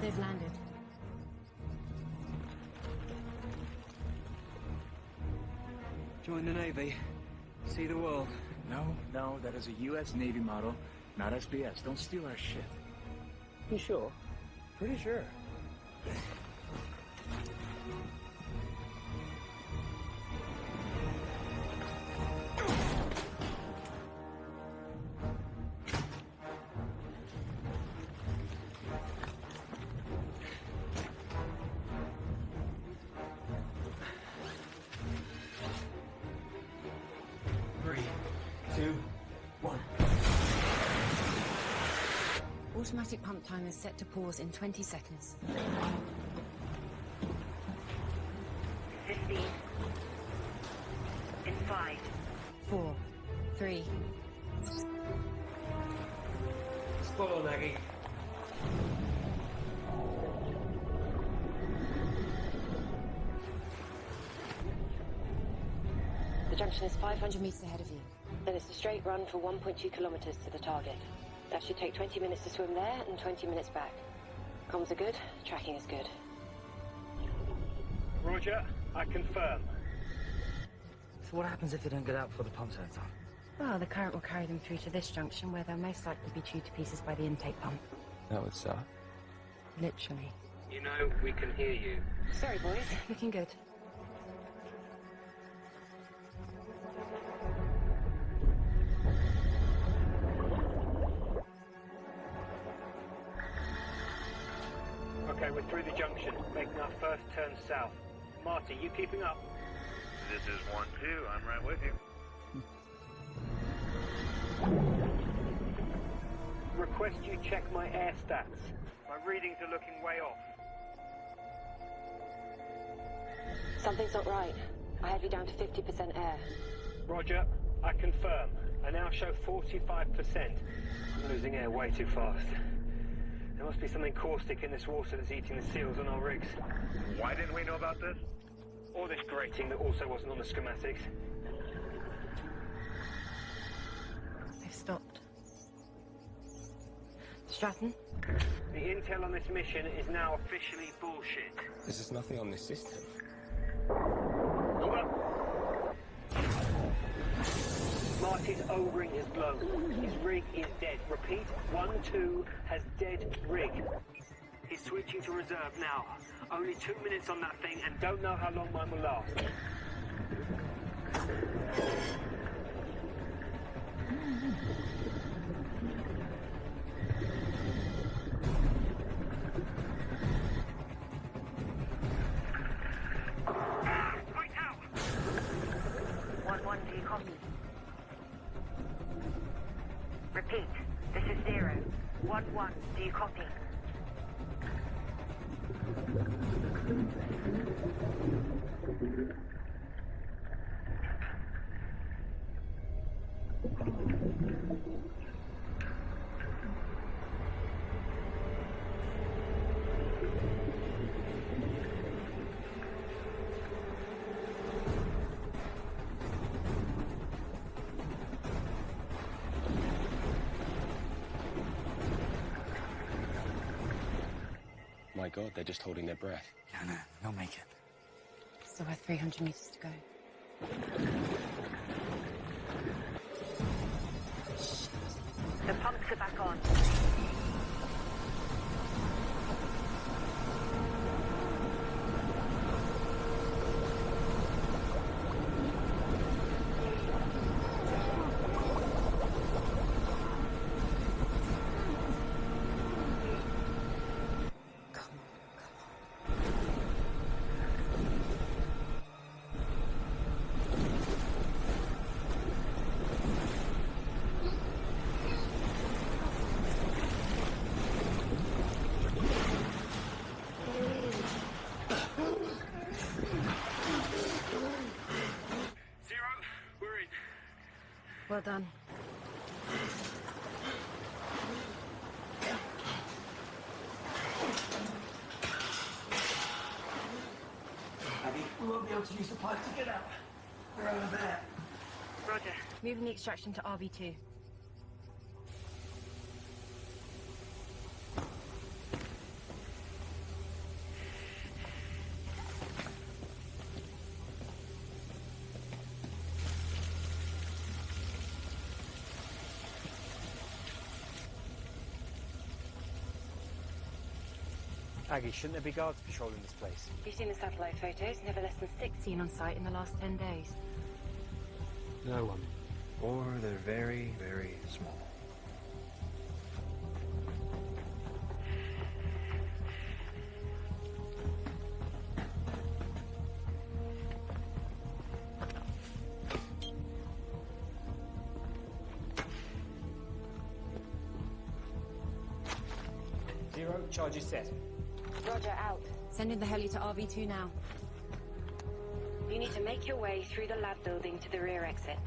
They've landed. Join the Navy. See the world. No, that is a U.S. Navy model, not SBS. Don't steal our shit. You sure? Pretty sure. Automatic pump timer is set to pause in 20 seconds. 15. In 5. 4, 3. Spot on, Aggie. The junction is 500 meters ahead of you. Then it's a straight run for 1.2 kilometers to the target. That should take 20 minutes to swim there and 20 minutes back. Comms are good, tracking is good. Roger, I confirm. So what happens if they don't get out before the pump turns on? Well, the current will carry them through to this junction, where they'll most likely be chewed to pieces by the intake pump. That would suck. Literally. You know, we can hear you. Sorry, boys. Looking good. Okay, we're through the junction, making our first turn south. Marty, you keeping up? This is 1-2, I'm right with you. Request you check my air stats. My readings are looking way off. Something's not right. I have you down to 50% air. Roger, I confirm. I now show 45%. I'm losing air way too fast. There must be something caustic in this water that's eating the seals on our rigs. Why didn't we know about this? Or this grating that also wasn't on the schematics. They've stopped. Stratton? The intel on this mission is now officially bullshit. There's just nothing on this system. Hold up. Marty's O-ring has blown. His rig is dead. Repeat, 1-2 has dead rig. He's switching to reserve now. Only 2 minutes on that thing, and don't know how long mine will last. Right out! 1-1, do you copy? Repeat, this is 0. 1-1, do you copy? My God, they're just holding their breath. Yeah, no, they'll make it. Still have 300 meters to go. The pumps are back on. Well done. Abby, we won't be able to use the pipe to get out. We're over there. Roger. Moving the extraction to RV2. Aggie, shouldn't there be guards patrolling this place? You've seen the satellite photos, never less than 6 Seen on site in the last 10 days. No one. Or they're very, very small. Zero, charges set. Roger, out. Sending the heli to RV2 now. You need to make your way through the lab building to the rear exit.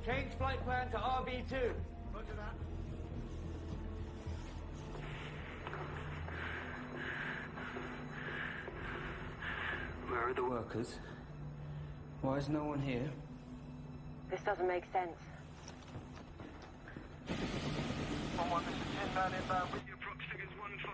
Change flight plan to RB2. Roger that. Where are the workers? Why is no one here? This doesn't make sense. 1-1, this is 10 man inbound with your prox figures 1-5.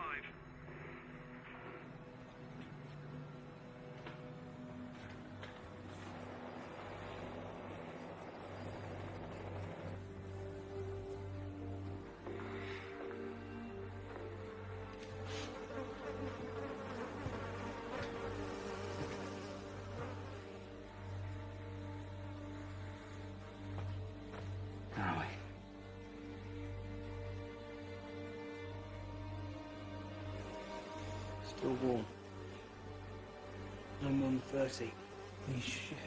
Where are we? Still warm. No more than 30. Holy shit.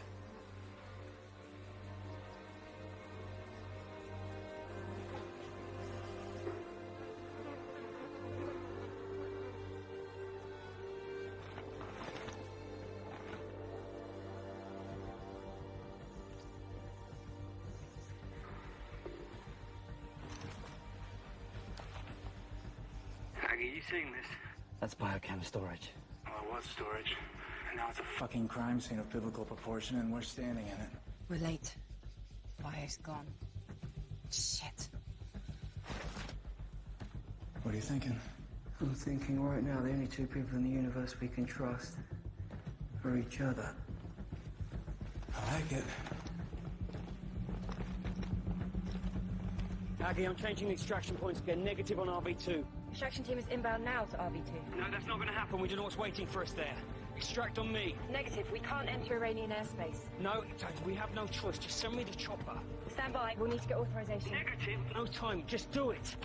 Aggie, you seeing this? That's biochem storage. Well, it was storage. And now it's a fucking crime scene of biblical proportion, and we're standing in it. We're late. Bio's gone. Shit. What are you thinking? I'm thinking right now the only two people in the universe we can trust are each other. I like it. Aggie, I'm changing the extraction points again. Negative on RB2. Extraction team is inbound now to RV2. No, that's not going to happen. We don't know what's waiting for us there. Extract on me. Negative, we can't enter. Iranian airspace. No, we have no choice. Just send me the chopper. Stand by. We'll need to get authorization. Negative. No time. Just do it.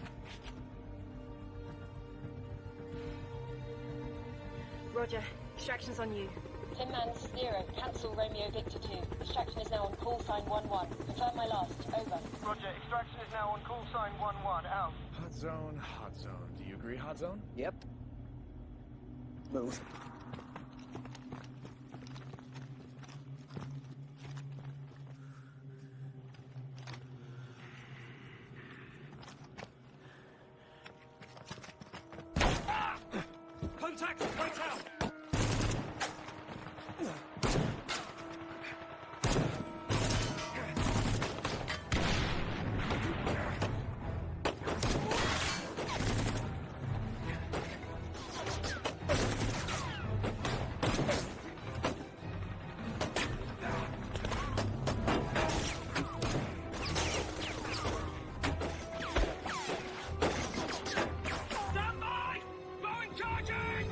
Roger. Extraction's on you. 10 man, this is 0. Cancel Romeo Victor 2. Extraction is now on call sign 1-1. Confirm my last. Over. Roger. Extraction is now on call sign 1-1. Out. Hot zone, hot zone. Do you agree, hot zone? Yep. Move. Contact! Hotel! Stand by! Going charging!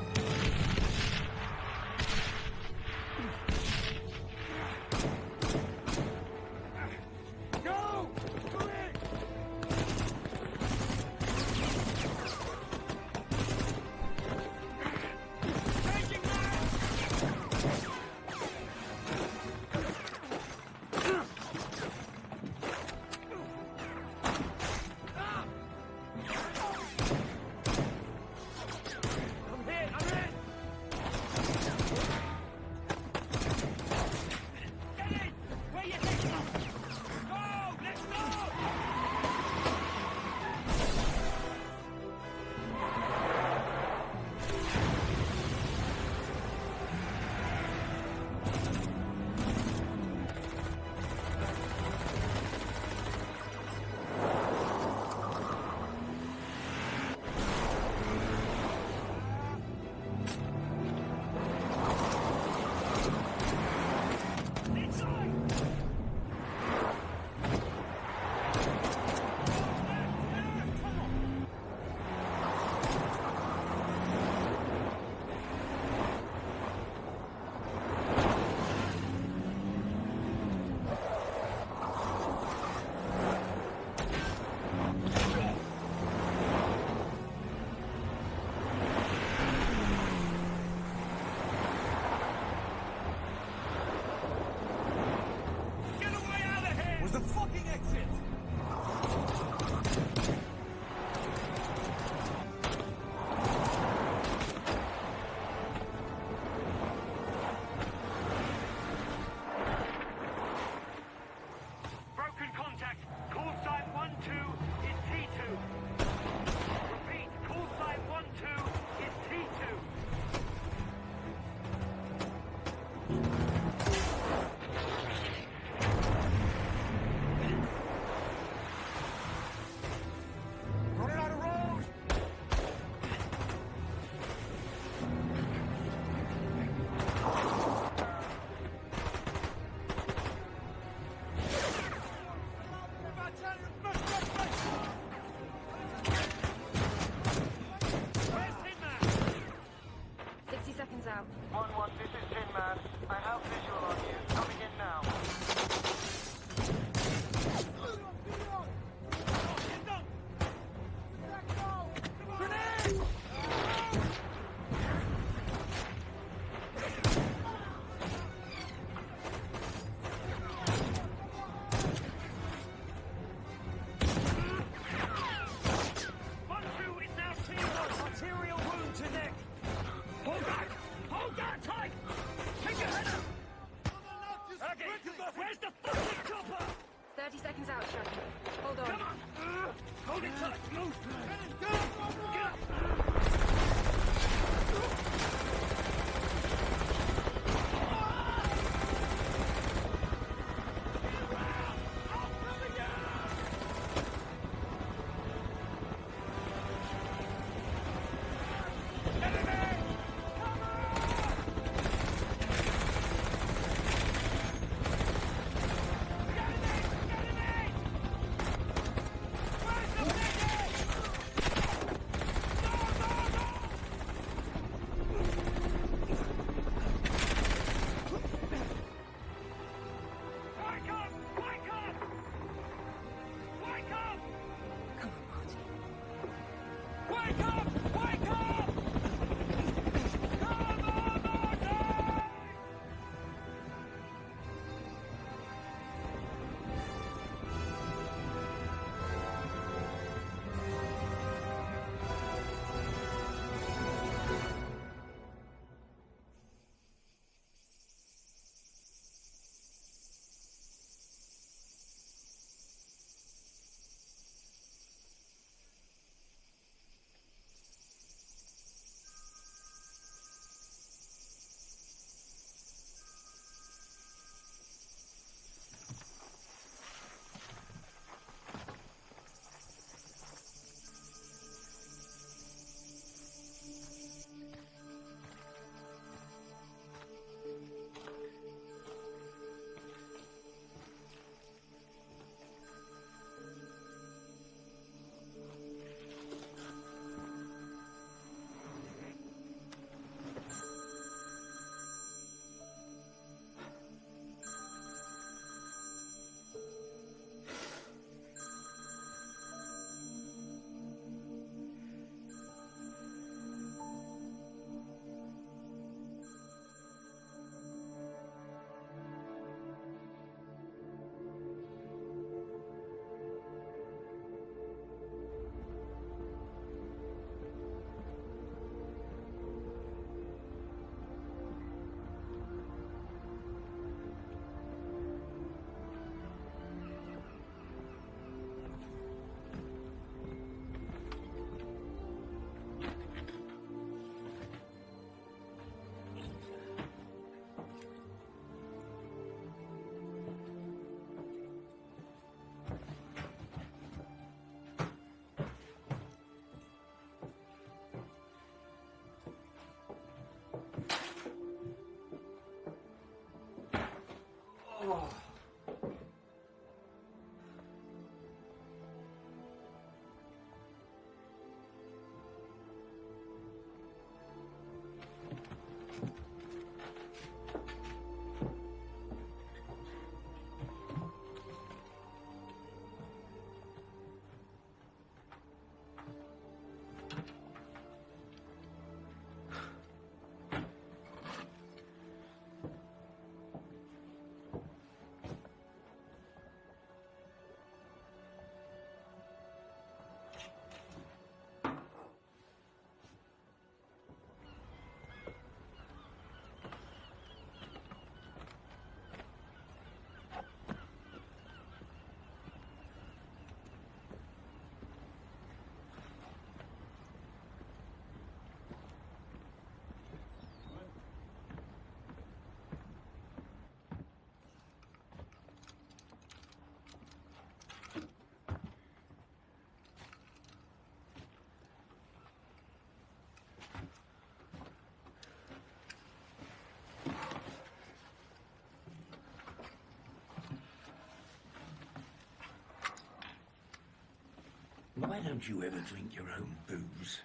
Why don't you ever drink your own booze?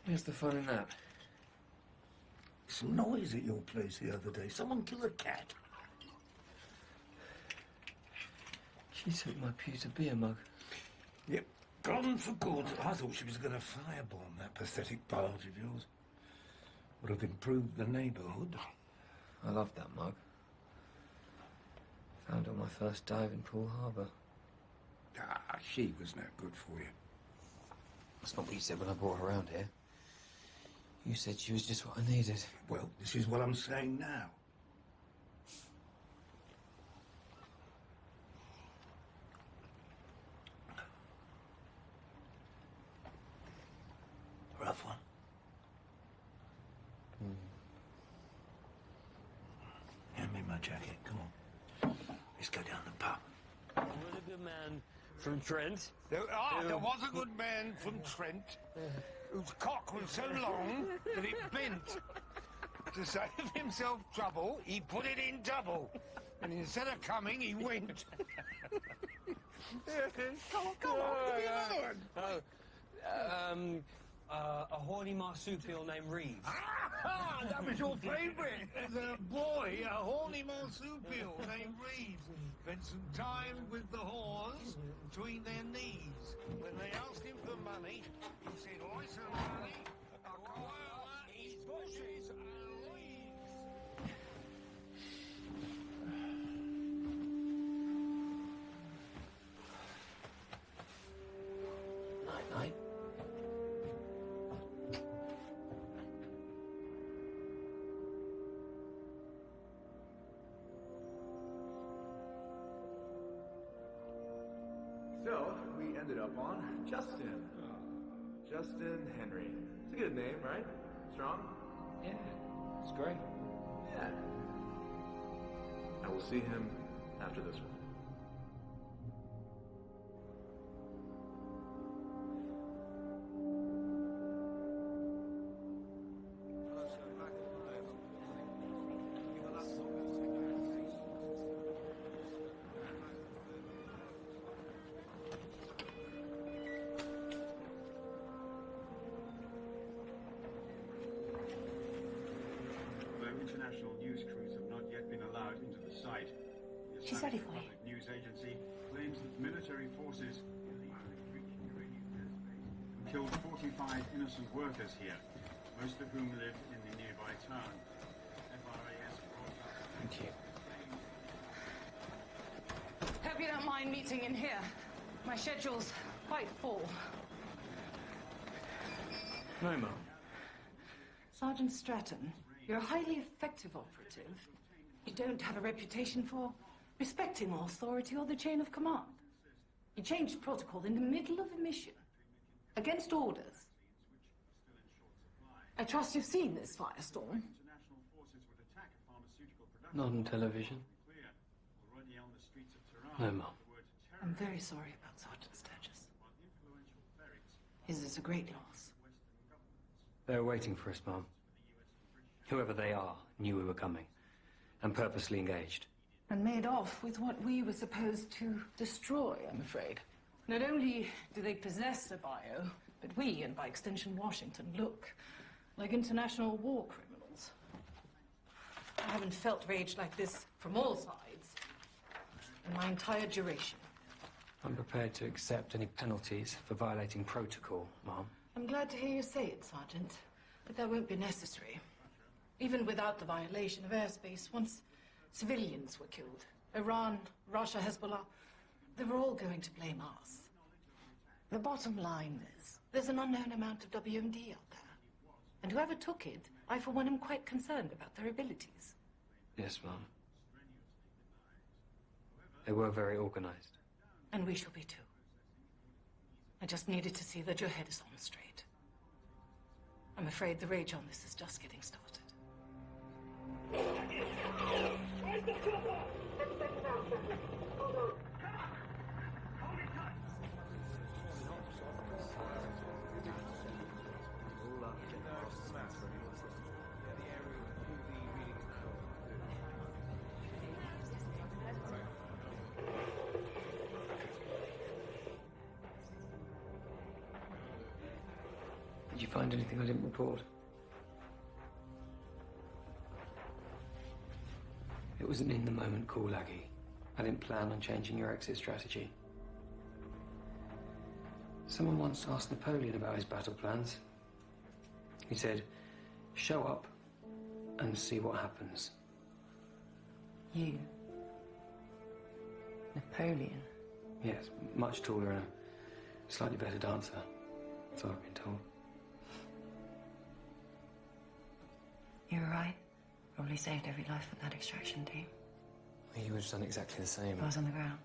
Where's the fun in that? Some noise at your place the other day. Someone kill a cat. She took my pewter beer mug. Yep, gone for good. I thought she was going to firebomb that pathetic barge of yours. Would have improved the neighbourhood. I love that mug. Found it on my first dive in Poole Harbour. Ah, she was no good for you. That's not what you said when I brought her around here. You said she was just what I needed. Well, this is what I'm saying now. Rough one. Hand me my jacket, come on. Let's go down the pub. There was a good man from Trent. There was a good man from Trent whose cock was so long that it bent. To save himself trouble, he put it in double. And instead of coming, he went. Come on, give me another one. A horny marsupial named Reeves. Ah, that was your favourite. As a boy, a horny marsupial named Reeves spent some time with the whores between their knees. When they asked him for money, he said, "Listen, money, I'll go over his bushes and leaves." Night-night. So, we ended up on Justin. Justin Henry. It's a good name, right? Strong? Yeah, it's great. Yeah. I will see him after this one. International news crews have not yet been allowed into the site. The She's ready for you. Public News Agency claims that military forces illegally breached uranium airspace killed 45 innocent workers here, most of whom live in the nearby town. FRAS broadcast. Thank you. Hope you don't mind meeting in here. My schedule's quite full. No, Mum. Sergeant Stratton, you're a highly effective operative. You don't have a reputation for respecting authority or the chain of command. You changed protocol in the middle of a mission, against orders. I trust you've seen this firestorm. Not on television. No, Mum. I'm very sorry about Sergeant Sturgis. His is a great loss. They were waiting for us, Mum. Whoever they are knew we were coming, and purposely engaged. And made off with what we were supposed to destroy, I'm afraid. Not only do they possess a bio, but we, and by extension Washington, look like international war criminals. I haven't felt rage like this from all sides in my entire duration. I'm prepared to accept any penalties for violating protocol, Mom. I'm glad to hear you say it, Sergeant, but that won't be necessary. Even without the violation of airspace, once civilians were killed, Iran, Russia, Hezbollah, they were all going to blame us. The bottom line is, there's an unknown amount of WMD out there. And whoever took it, I for one am quite concerned about their abilities. Yes, Mum. They were very organized. And we shall be too. I just needed to see that your head is on straight. I'm afraid the rage on this is just getting started. find anything I didn't report? It was an in-the-moment call, Aggie. I didn't plan on changing your exit strategy. Someone once asked Napoleon about his battle plans. He said, show up and see what happens. You? Napoleon? Yes, much taller and a slightly better dancer. So I've been told. You were right. Probably saved every life with that extraction team. You would have done exactly the same. If I was on the ground.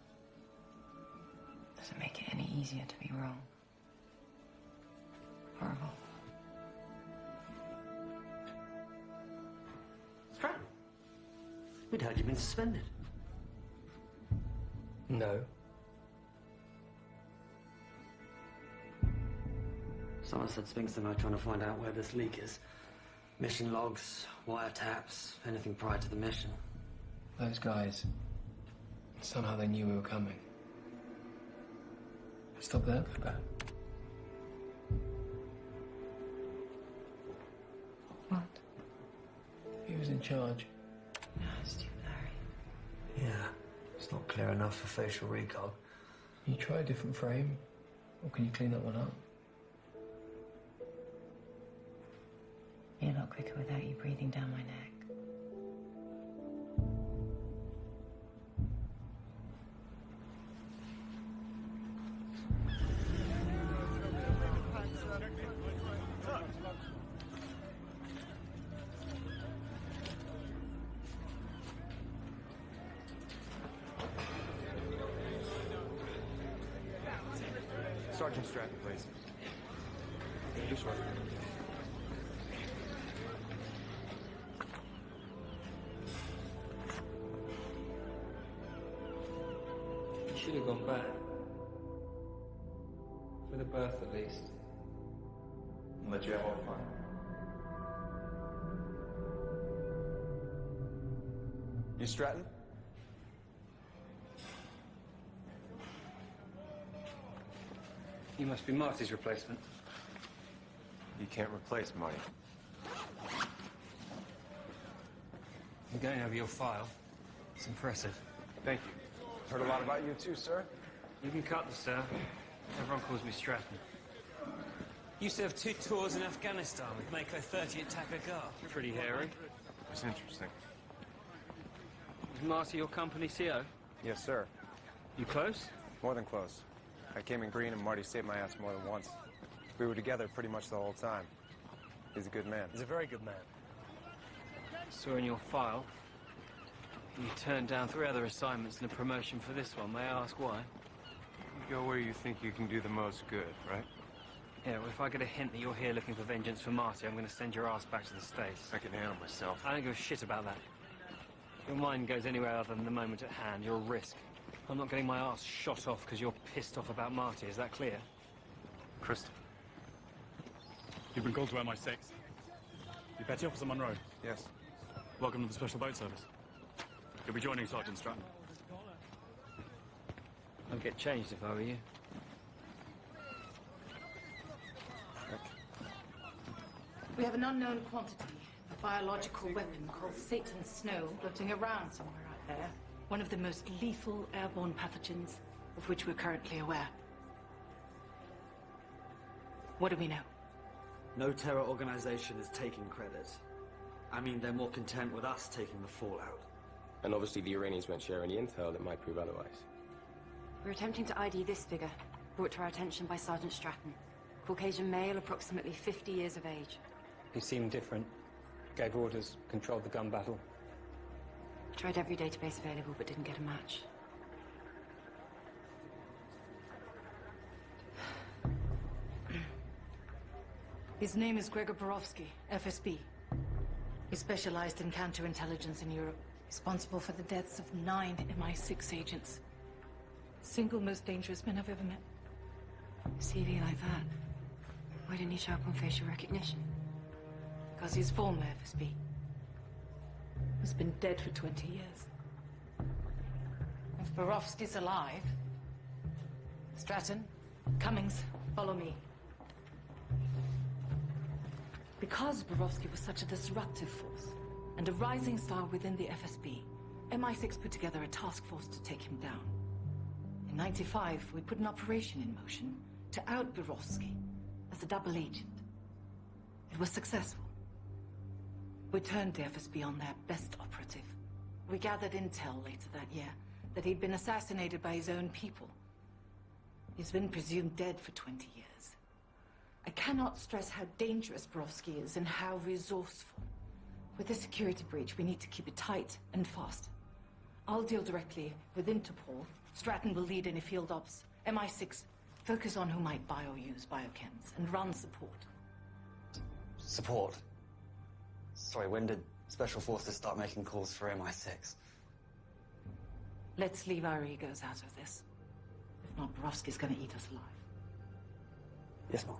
Doesn't make it any easier to be wrong. Horrible. Stratton, we'd heard you'd been suspended. No. Someone said Spinks and I are trying to find out where this leak is. Mission logs, wiretaps, anything prior to the mission. Those guys, somehow they knew we were coming. Stop that, go back. What? He was in charge. No, it's too blurry. Yeah, it's not clear enough for facial recall. Can you try a different frame? Or can you clean that one up? Be a lot quicker without you breathing down my neck. Sergeant Stratton, please. This one. You should have gone back. For the birth, at least. And let you have all the fun. You Stratton? You must be Marty's replacement. You can't replace Marty. I'm going over your file. It's impressive. Thank you. Heard a lot about you too, sir. You can cut the sir. Everyone calls me Stratton. You served 2 tours in Afghanistan with Mako 30 at Takakar. Pretty hairy. That's interesting. Is Marty your company CO? Yes, sir. You close? More than close. I came in green and Marty saved my ass more than once. We were together pretty much the whole time. He's a good man. He's a very good man. Saw in your file, you turned down 3 other assignments and a promotion for this one. May I ask why? You go where you think you can do the most good, right? Yeah, well, if I get a hint that you're here looking for vengeance for Marty, I'm going to send your ass back to the States. I can handle myself. I don't give a shit about that. If your mind goes anywhere other than the moment at hand, you're a risk. I'm not getting my ass shot off because you're pissed off about Marty. Is that clear? Crystal. You've been called to MI6. You Petty Officer Monroe. Yes. Welcome to the Special Boat Service. You'll be joining Sergeant Stratton. I'd get changed if I were you. We have an unknown quantity of a biological weapon called Satan's Snow floating around somewhere out there. One of the most lethal airborne pathogens of which we're currently aware. What do we know? No terror organization is taking credit. I mean, they're more content with us taking the fallout. And obviously the Iranians won't share any intel that might prove otherwise. We're attempting to ID this figure, brought to our attention by Sergeant Stratton. Caucasian male, approximately 50 years of age. He seemed different. Gave orders, controlled the gun battle. Tried every database available, but didn't get a match. His name is Gregor Borowski, FSB. He specialized in counterintelligence in Europe, responsible for the deaths of 9 MI6 agents. Single most dangerous man I've ever met. A CV like that? Why didn't he show up on facial recognition? Because he's former FSB. He's been dead for 20 years. If Borowski's alive... Stratton, Cummings, follow me. Because Borowski was such a disruptive force and a rising star within the FSB, MI6 put together a task force to take him down. In '95, we put an operation in motion to out Borowski as a double agent. It was successful. We turned the FSB on their best operative. We gathered intel later that year that he'd been assassinated by his own people. He's been presumed dead for 20 years. I cannot stress how dangerous Borowski is and how resourceful. With the security breach, we need to keep it tight and fast. I'll deal directly with Interpol. Stratton will lead any field ops. MI6, focus on who might buy or use biochems, and run support. Support? Sorry, when did Special Forces start making calls for MI6? Let's leave our egos out of this. If not, Borowski's gonna eat us alive. Yes, Mom.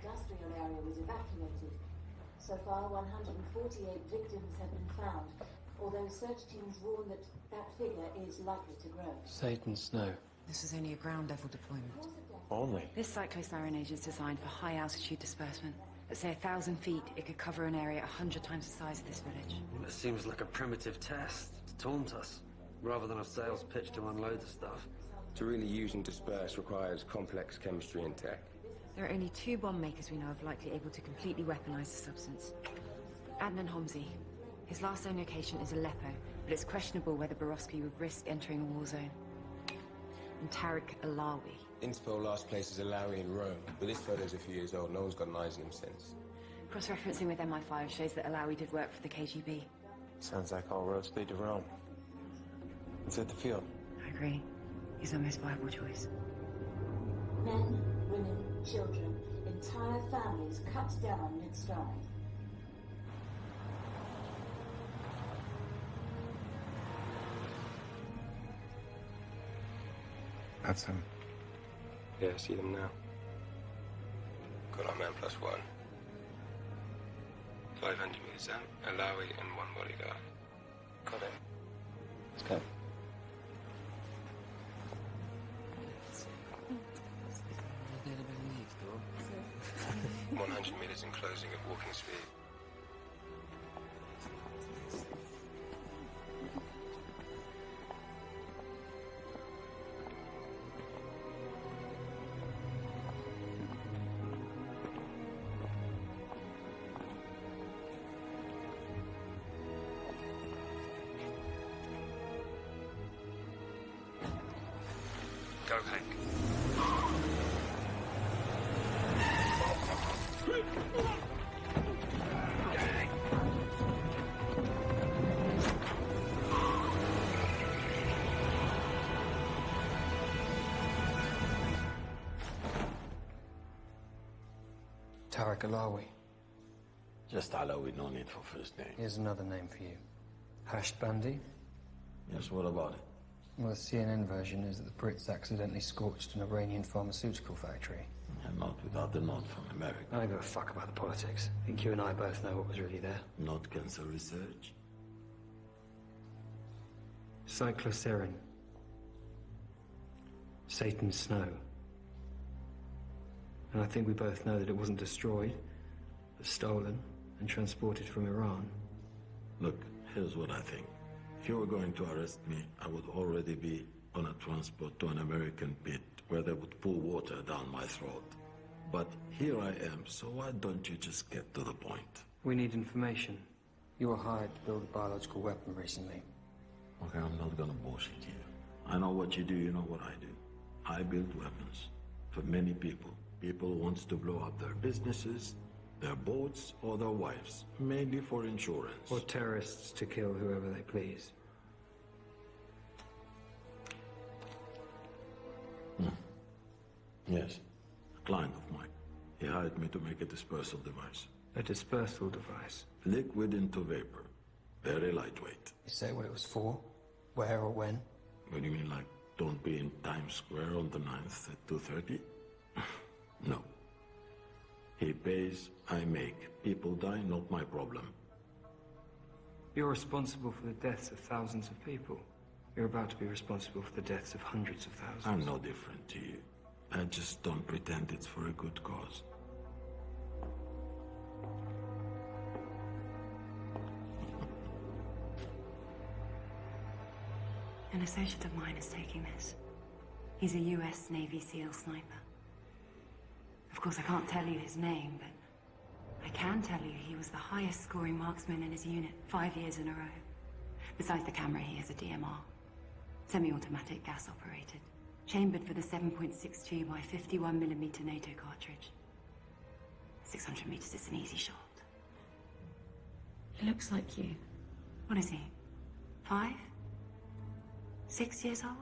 Industrial area was evacuated. So far, 148 victims have been found, although search teams warn that that figure is likely to grow. Satan Snow. This is only a ground-level deployment. Only? This cyclosiren age is designed for high-altitude disbursement. At, say, 1,000 feet, it could cover an area 100 times the size of this village. It seems like a primitive test to taunt us, rather than a sales pitch to unload the stuff. To really use and disperse requires complex chemistry and tech. There are only 2 bomb makers we know of likely able to completely weaponize the substance. Adnan Homsi. His last known location is Aleppo, but it's questionable whether Borowski would risk entering a war zone. And Tariq Alawi. Interpol last places Alawi in Rome, but this photo's a few years old. No one's got an eyes on him since. Cross-referencing with MI5 shows that Alawi did work for the KGB. Sounds like all roads lead to Rome. Let's hit the field. I agree. He's our most viable choice. Men, women, children, entire families cut down mid-stride. That's him. Yeah, I see them now. Got our man +1. 500 meters out, Alawi and 1 bodyguard. Got it. Let's go. 100 meters in closing at walking speed. Go, Hank. Tariq Alawi. Just Alawi, no need for first name. Here's another name for you. Hashed Bandi? Yes, what about it? Well, the CNN version is that the Brits accidentally scorched an Iranian pharmaceutical factory. And not without the nod from America. I don't give a fuck about the politics. I think you and I both know what was really there. Not cancer research. Cyclosiren. Satan's Snow. And I think we both know that it wasn't destroyed, but stolen and transported from Iran. Look, here's what I think. If you were going to arrest me, I would already be on a transport to an American pit where they would pour water down my throat. But here I am, so why don't you just get to the point? We need information. You were hired to build a biological weapon recently. Okay, I'm not gonna bullshit you. I know what you do, you know what I do. I build weapons for many people. People who wants to blow up their businesses, their boats, or their wives, mainly for insurance. Or terrorists to kill whoever they please. Yes, a client of mine. He hired me to make a dispersal device. A dispersal device? Liquid into vapor. Very lightweight. You say what it was for? Where or when? What do you mean, like, don't be in Times Square on the 9th at 2:30? No. He pays, I make. People die, not my problem. You're responsible for the deaths of thousands of people. You're about to be responsible for the deaths of hundreds of thousands. I'm no different to you. I just don't pretend it's for a good cause. An associate of mine is taking this. He's a US Navy SEAL sniper. Of course, I can't tell you his name, but I can tell you he was the highest scoring marksman in his unit 5 years in a row. Besides the camera, he has a DMR. Semi-automatic, gas-operated. Chambered for the 7.62 by 51mm NATO cartridge. 600 meters is an easy shot. He looks like you. What is he? 5? 6 years old?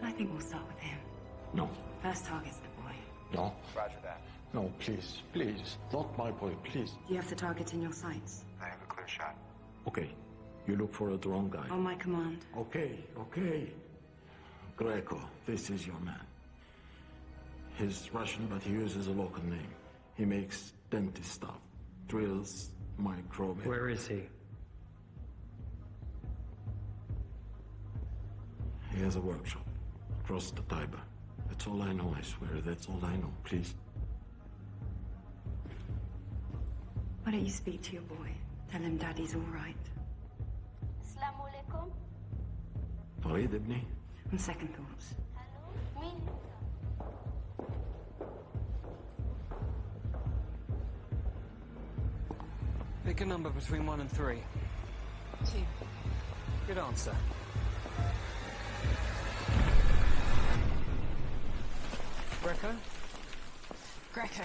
I think we'll start with him. No. First target's the boy. No. Roger that. No, please, please. Not my boy, please. Do you have the target in your sights? I have a clear shot. Okay. You look for a drone guy. On my command. Okay, okay. Greco, this is your man. He's Russian, but he uses a local name. He makes dentist stuff. Drills, microbe... Where is he? He has a workshop across the Tiber. That's all I know, I swear. That's all I know, please. Why don't you speak to your boy? Tell him Daddy's all right. Assalamu alaikum. Farid ibni? On second thoughts. Hello? Me? Pick a number between 1 and 3. 2. Good answer. Greco? Greco.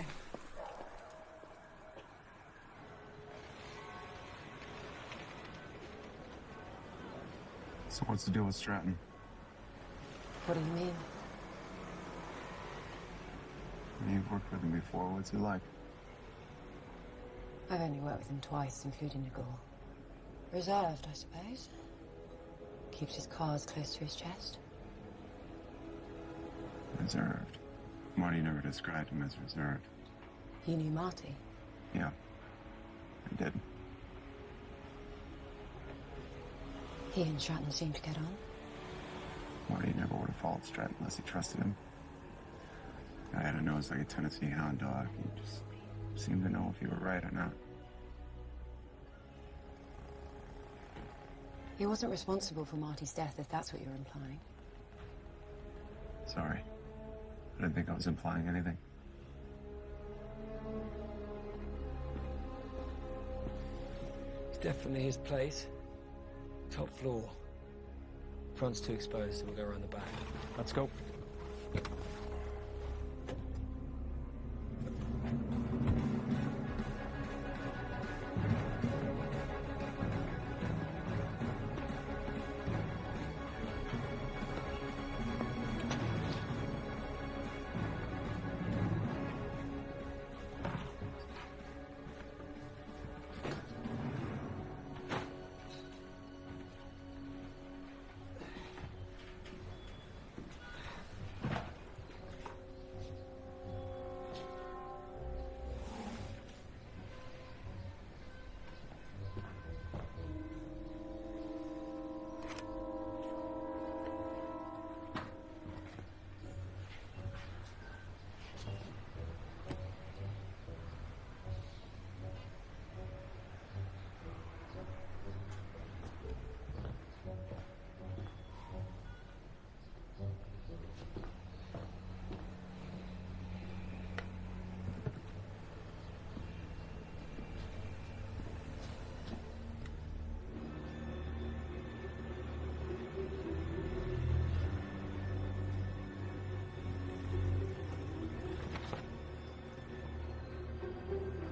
So what's the deal with Stratton? What do you mean? You've worked with him before. What's he like? I've only worked with him twice, including Gayle. Reserved, I suppose. Keeps his cards close to his chest. Reserved. Marty never described him as reserved. You knew Marty? Yeah, I did. He and Stratton seem to get on. Marty never would have followed Stratton unless he trusted him. I had a nose like a Tennessee hound dog. He just seemed to know if you were right or not. He wasn't responsible for Marty's death, if that's what you're implying. Sorry. I didn't think I was implying anything. It's definitely his place. Top floor. Front's too exposed, so we'll go around the back. Let's go.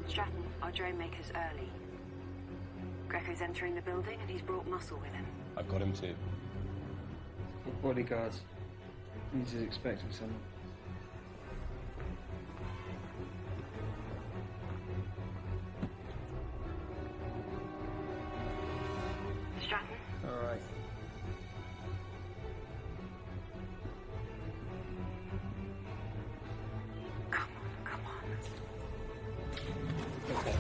Stratton, our drone maker's early. Greco's entering the building and he's brought muscle with him. I've got him too. Bodyguards. He's expecting someone. Stratton? All right. Come on. Okay.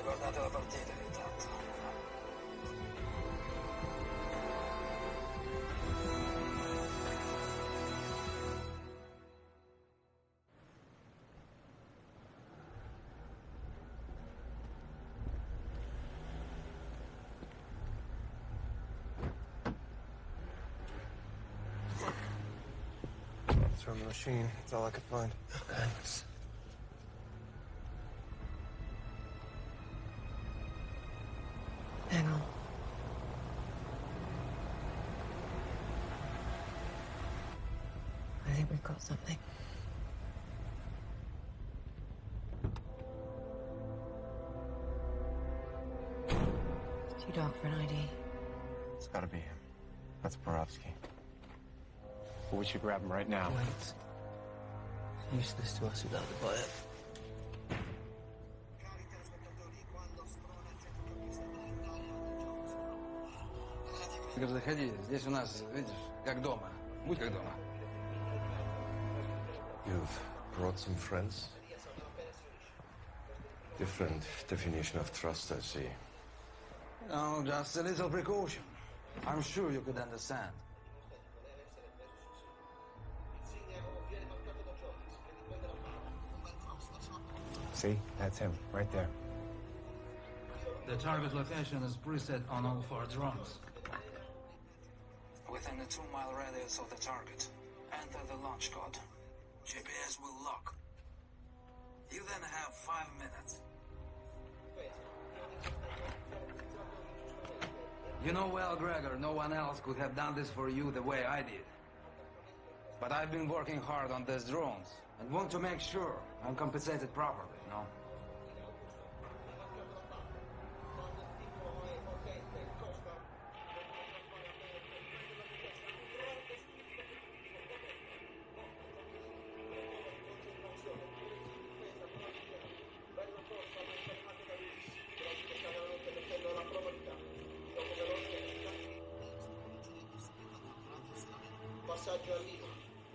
Guardate la partita intanto. It's from the machine. That's all I could find. Thanks. Hang on. I think we've got something. It's too dark for an ID. It's gotta be him. That's Borowski. Well, we should grab him right now. Wait. Useless to us without the buyer. Заходи, здесь у нас, видишь, как дома. Будь как дома. You've brought some friends? Different definition of trust, I see. No, just a little precaution. I'm sure you could understand. See? That's him, right there. The target location is preset on all 4 drones. Within a 2-mile radius of the target, enter the launch code. GPS will lock. You then have 5 minutes. You know well, Gregor, no one else could have done this for you the way I did. But I've been working hard on these drones and want to make sure I'm compensated properly, you know? Passaggio a Lima,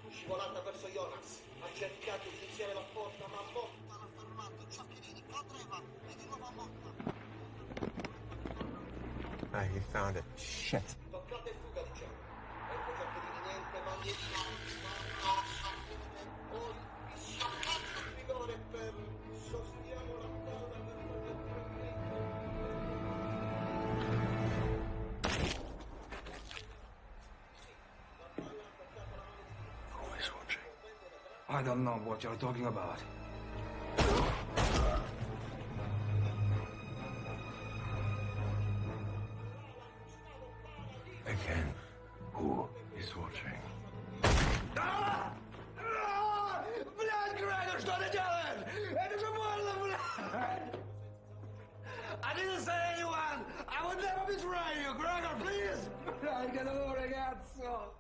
scivolata verso Jonas, ha cercato di iniziare la porta, ma Motta l'ha fermato, Ciacchini poteva e di nuovo Motta. Ah, he found it. Shit. Toccata e fuga, diciamo. Ecco Ciacchini, niente, ma niente. Poi il sciaccato di vigore per sostiamo la coda per I don't know what you're talking about. Again, who is watching? Блядь, Грегор, что ты делаешь? Это же больно, блядь! I didn't say anyone! I would never betray you, Gregor, please! Блядь, get over ragazzo!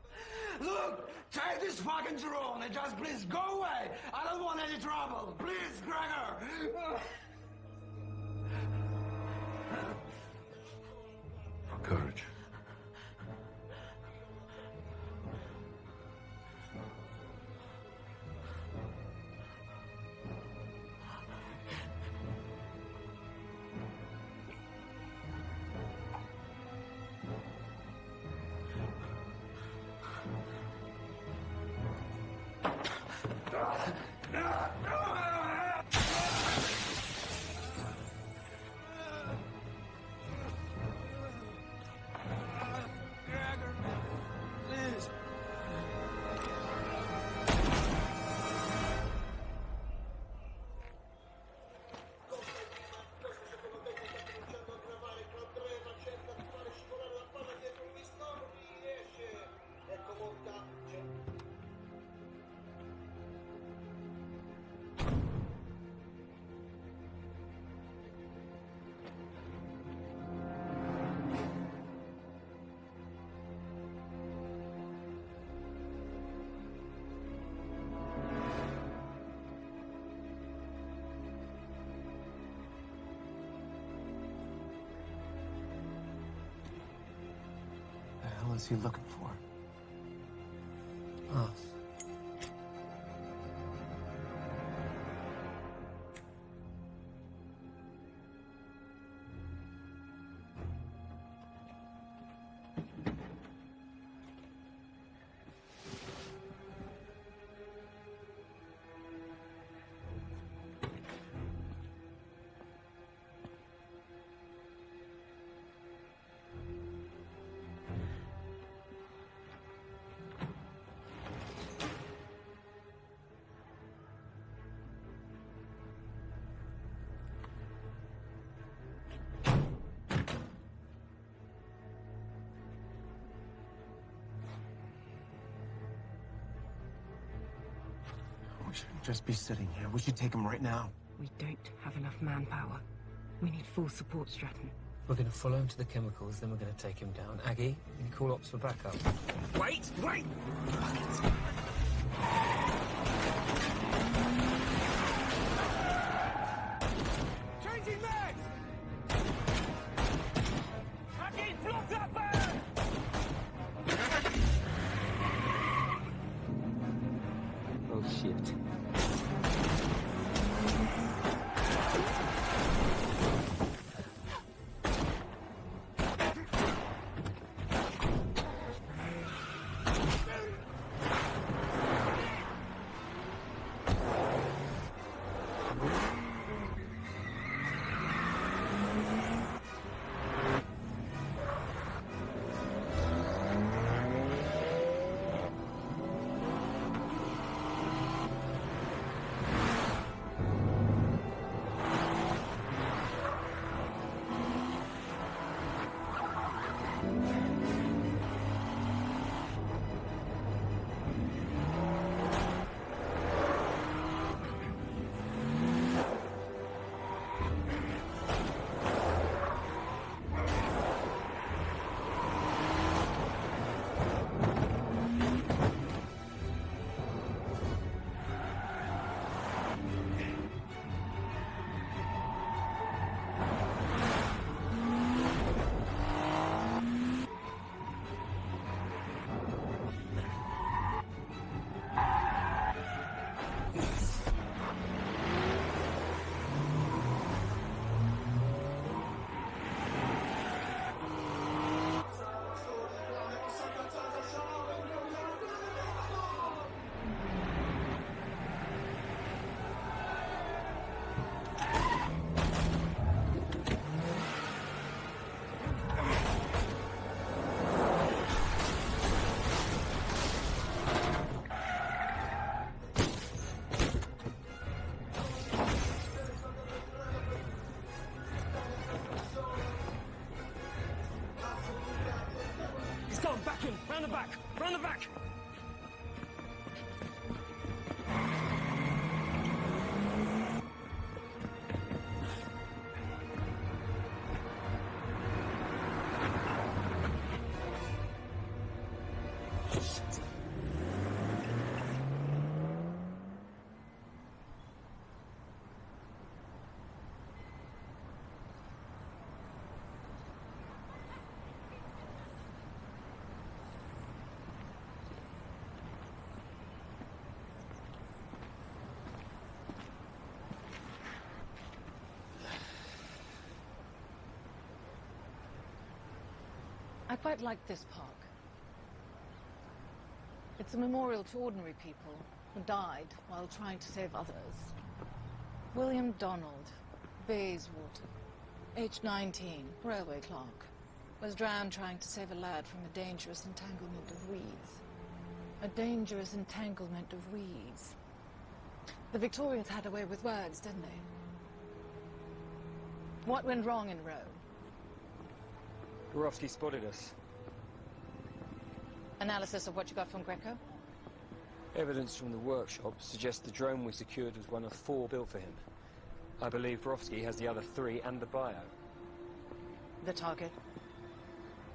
Look, take this fucking drone and just please go away! I don't want any trouble! Please, Gregor! Courage. What's he looking for? Us. We shouldn't just be sitting here. We should take him right now. We don't have enough manpower. We need full support, Stratton. We're going to follow him to the chemicals, then we're going to take him down. Aggie, you call ops for backup. Wait! Wait! Changing mags! Aggie, block that van! Oh, shit. Round the back! Round the back! I quite like this park. It's a memorial to ordinary people who died while trying to save others. William Donald, Bayswater, age 19, railway clerk, was drowned trying to save a lad from a dangerous entanglement of weeds. A dangerous entanglement of weeds. The Victorians had a way with words, didn't they? What went wrong in Rome? Borowski spotted us. Analysis of what you got from Greco? Evidence from the workshop suggests the drone we secured was one of 4 built for him. I believe Borowski has the other 3 and the bio. The target?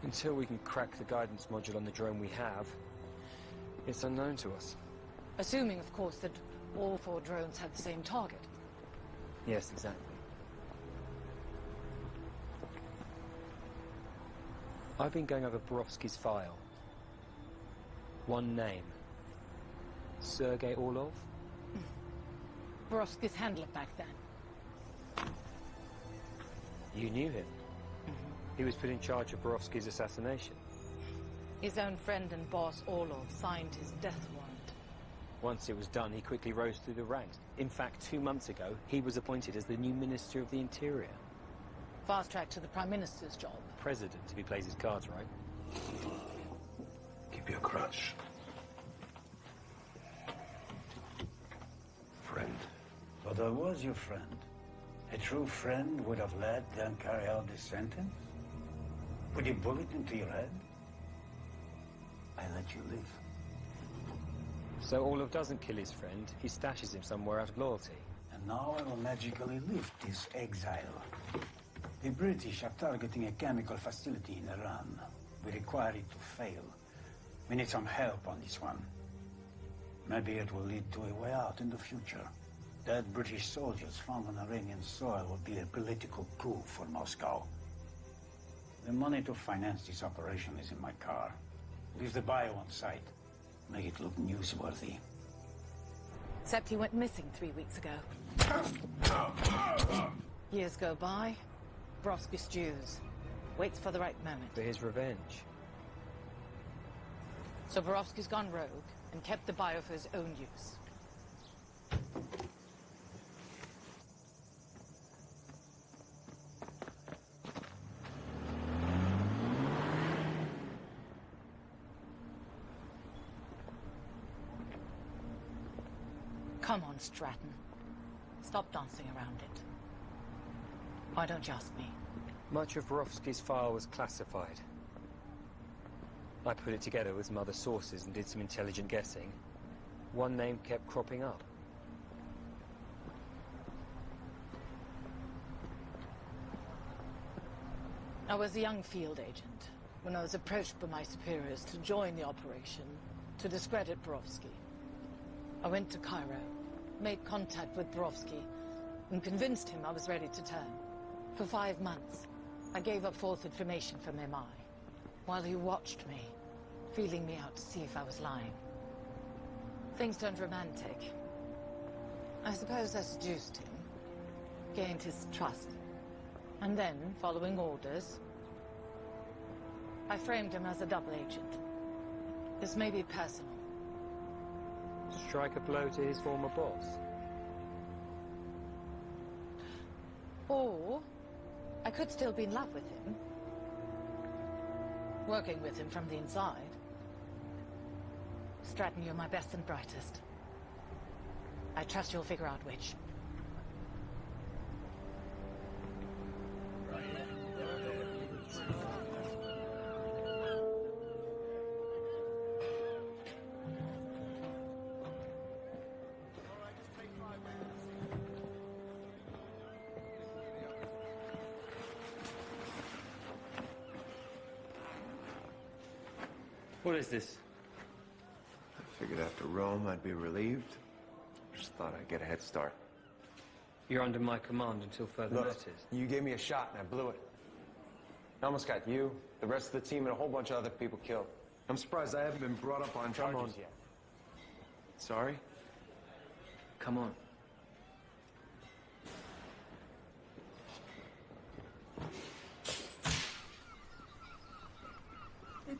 Until we can crack the guidance module on the drone we have, it's unknown to us. Assuming, of course, that all 4 drones had the same target. Yes, exactly. I've been going over Borowski's file. One name. Sergei Orlov? Borovsky's handler back then. You knew him? He was put in charge of Borovsky's assassination. His own friend and boss, Orlov, signed his death warrant. Once it was done, he quickly rose through the ranks. In fact, 2 months ago, he was appointed as the new Minister of the Interior. Fast track to the Prime Minister's job. President, if he plays his cards right. Keep your crush. Friend. But I was your friend. A true friend would have let them carry out this sentence? Put a bullet into your head? I let you live. So Orlov doesn't kill his friend, he stashes him somewhere out of loyalty. And now I will magically lift this exile. The British are targeting a chemical facility in Iran. We require it to fail. We need some help on this one. Maybe it will lead to a way out in the future. Dead British soldiers found on Iranian soil will be a political coup for Moscow. The money to finance this operation is in my car. Leave the bio on site. Make it look newsworthy. Except he went missing 3 weeks ago. Years go by. Borovsky stews. Waits for the right moment. For his revenge. So Borovsky's gone rogue and kept the bio for his own use. Come on, Stratton. Stop dancing around it. Why don't you ask me? Much of Borovsky's file was classified. I put it together with some other sources and did some intelligent guessing. One name kept cropping up. I was a young field agent when I was approached by my superiors to join the operation to discredit Borovsky. I went to Cairo, made contact with Borovsky, and convinced him I was ready to turn. For 5 months, I gave up false information from MI, while he watched me, feeling me out to see if I was lying. Things turned romantic. I suppose I seduced him, gained his trust, and then, following orders, I framed him as a double agent. This may be personal. Strike a blow to his former boss. Or I could still be in love with him. Working with him from the inside. Stratton, you're my best and brightest. I trust you'll figure out which. What is this? I figured after Rome I'd be relieved. Just thought I'd get a head start. You're under my command until further notice. You gave me a shot and I blew it. I almost got you, the rest of the team, and a whole bunch of other people killed. I'm surprised I haven't been brought up on charges yet. Sorry? Come on.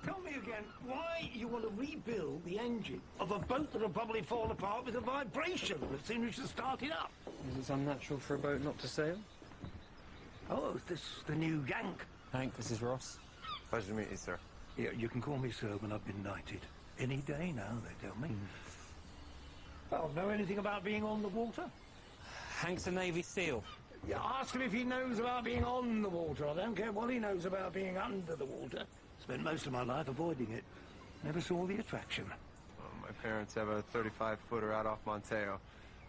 Tell me again why you want to rebuild the engine of a boat that'll probably fall apart with a vibration as soon as you start it up. Is it unnatural for a boat not to sail? Oh, is this the new yank? Hank, this is Ross. Pleasure to meet you, sir. Yeah, you can call me sir when I've been knighted. Any day now, they tell me. Well, know anything about being on the water? Hank's a Navy SEAL. Yeah, ask him if he knows about being on the water. I don't care what he knows about being under the water. Spent most of my life avoiding it. Never saw the attraction. Well, my parents have a 35-footer out off Monteo.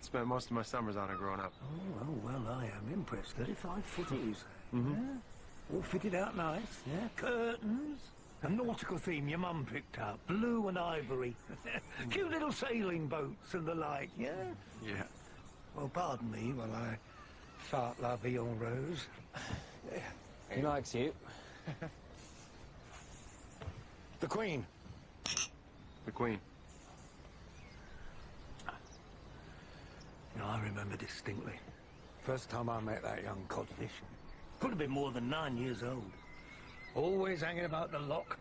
Spent most of my summers on it growing up. Oh, well, I am impressed. 35-footers. Mm-hmm. Yeah? All fitted out nice, yeah? Curtains. A nautical theme your mum picked up. Blue and ivory. Cute little sailing boats and the like, yeah? Yeah. Well, pardon me while I fart la vie en rose. He likes you. The Queen. The Queen. You know, I remember distinctly. First time I met that young codfish. Could have been more than 9 years old. Always hanging about the lock.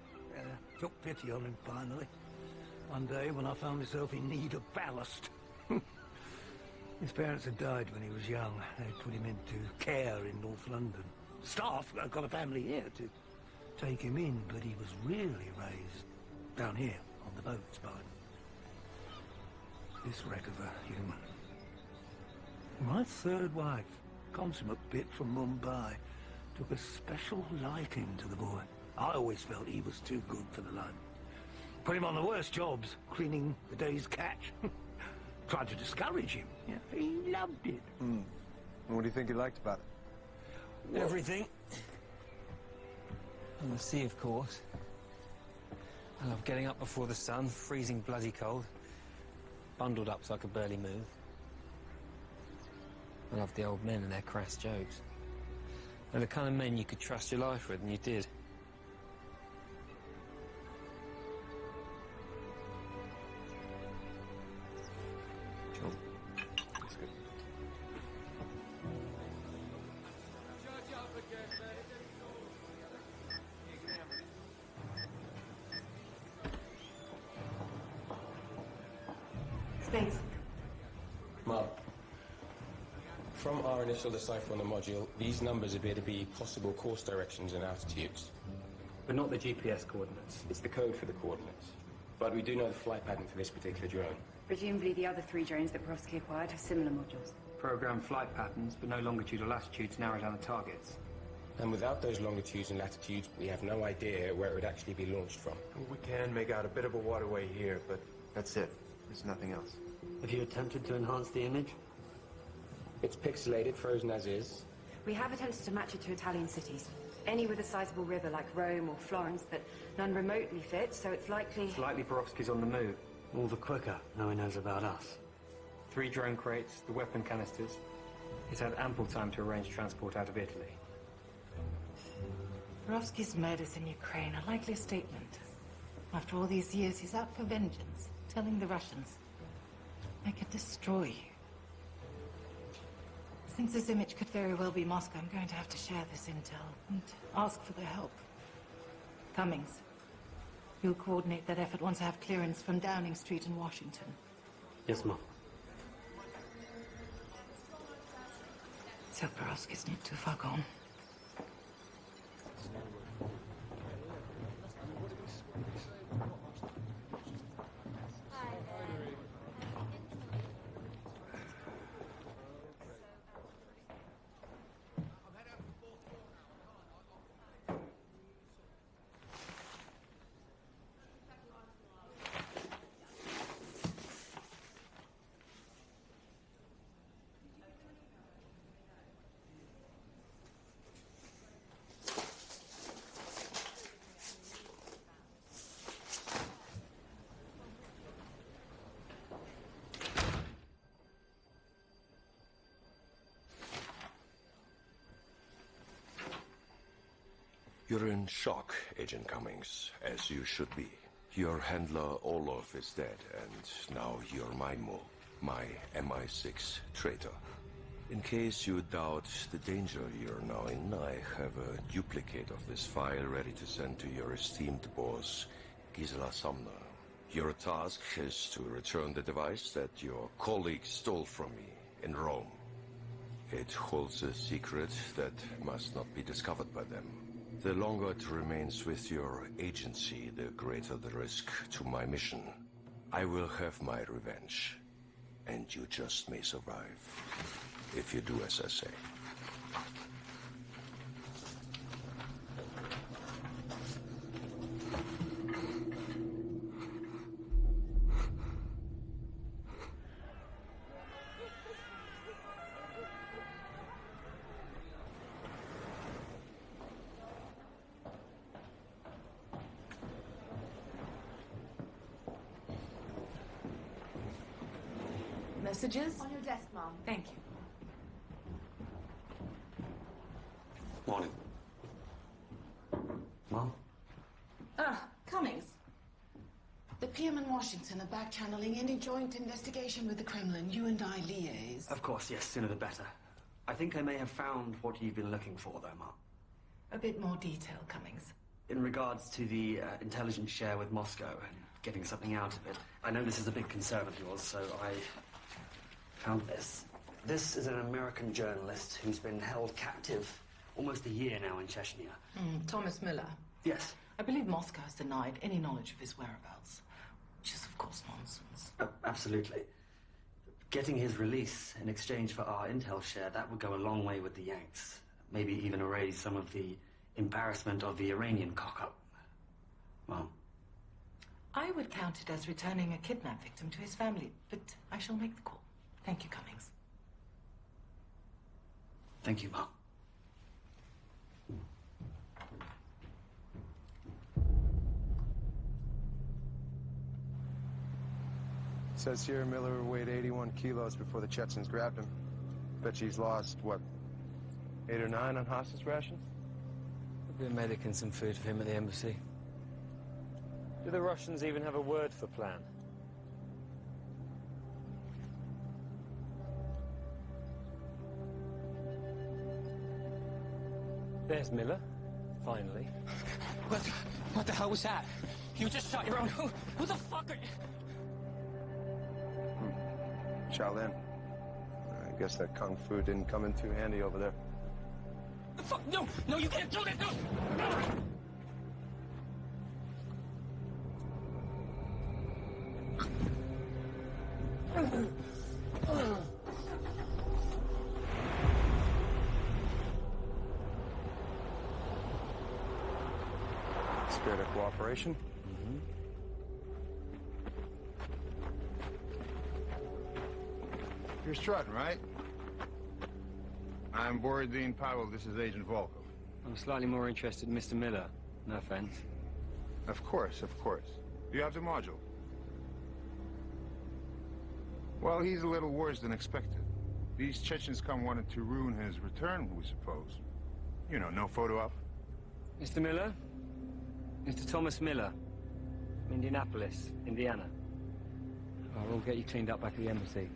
Took pity on him finally. One day when I found myself in need of ballast. His parents had died when he was young. They put him into care in North London. Staff got a family here to take him in, but he was really raised down here on the boats by this wreck of a human. My third wife, consummate bit from Mumbai, took a special liking to the boy. I always felt he was too good for the line. Put him on the worst jobs, cleaning the day's catch. Tried to discourage him. Yeah, he loved it. And what do you think he liked about it? Everything. And the sea, of course. I love getting up before the sun, freezing bloody cold. Bundled up so I could barely move. I love the old men and their crass jokes. They're the kind of men you could trust your life with, and you did. Sure. That's good. Thanks. Mom, from our initial decipher on the module, these numbers appear to be possible course directions and altitudes. But not the GPS coordinates. It's the code for the coordinates. But we do know the flight pattern for this particular drone. Presumably the other 3 drones that Perovsky acquired have similar modules. Program flight patterns, but no longitude or latitude to narrow down the targets. And without those longitudes and latitudes, we have no idea where it would actually be launched from. We can make out a bit of a waterway here, but that's it. There's nothing else. Have you attempted to enhance the image? It's pixelated, frozen as is. We have attempted to match it to Italian cities. Any with a sizable river like Rome or Florence, but none remotely fit, so it's likely... It's likely Perovsky's on the move. All the quicker, now he knows about us. 3 drone crates, the weapon canisters. He's had ample time to arrange transport out of Italy. Perovsky's murders in Ukraine are likely a statement. After all these years, he's out for vengeance, telling the Russians, I could destroy you. Since this image could very well be Moscow, I'm going to have to share this intel and ask for their help. Cummings, you'll coordinate that effort once I have clearance from Downing Street in Washington. Yes, Mom. So Perovsky's not too far gone. You're in shock, Agent Cummings, as you should be. Your handler, Orlov, is dead, and now you're my MI6 traitor. In case you doubt the danger you're now in, I have a duplicate of this file ready to send to your esteemed boss, Gisela Sumner. Your task is to return the device that your colleague stole from me in Rome. It holds a secret that must not be discovered by them. The longer it remains with your agency, the greater the risk to my mission. I will have my revenge, and you just may survive, if you do as I say. Messages? On your desk, Mom. Thank you. Morning. Mom? Cummings. The PM and Washington are back-channeling any joint investigation with the Kremlin. You and I liaise. Of course, yes, sooner the better. I think I may have found what you've been looking for, though, Mark. A bit more detail, Cummings. In regards to the intelligence share with Moscow and getting something out of it, I know this is a big concern of yours, so I found this. This is an American journalist who's been held captive almost a year now in Chechnya. Thomas Miller. Yes. I believe Moscow has denied any knowledge of his whereabouts, which is, of course, nonsense. Absolutely. Getting his release in exchange for our intel share, that would go a long way with the Yanks. Maybe even erase some of the embarrassment of the Iranian cock-up. Well, I would count it as returning a kidnapped victim to his family, but I shall make the call. Thank you, Cummings. Thank you, Mark. Says here Miller weighed 81 kilos before the Chechens grabbed him. Bet he's lost, what, 8 or 9 on hostage rations? A bit of medic and some food for him at the embassy. Do the Russians even have a word for plan? There's Miller, finally. What the hell was that? You just shot your own... Who the fuck are you... Shaolin. I guess that kung fu didn't come in too handy over there. The fuck? No, no, you can't do that, no! Spirit of cooperation? You're strutting, right? I'm Borodin Pavel. This is Agent Volkov. I'm slightly more interested in Mr. Miller. No offense. Of course, of course. You have the module. Well, he's a little worse than expected. These Chechens wanted to ruin his return, we suppose. You know, no photo op. Mr. Miller? Mr. Thomas Miller. Indianapolis, Indiana. We'll get you cleaned up back at the embassy.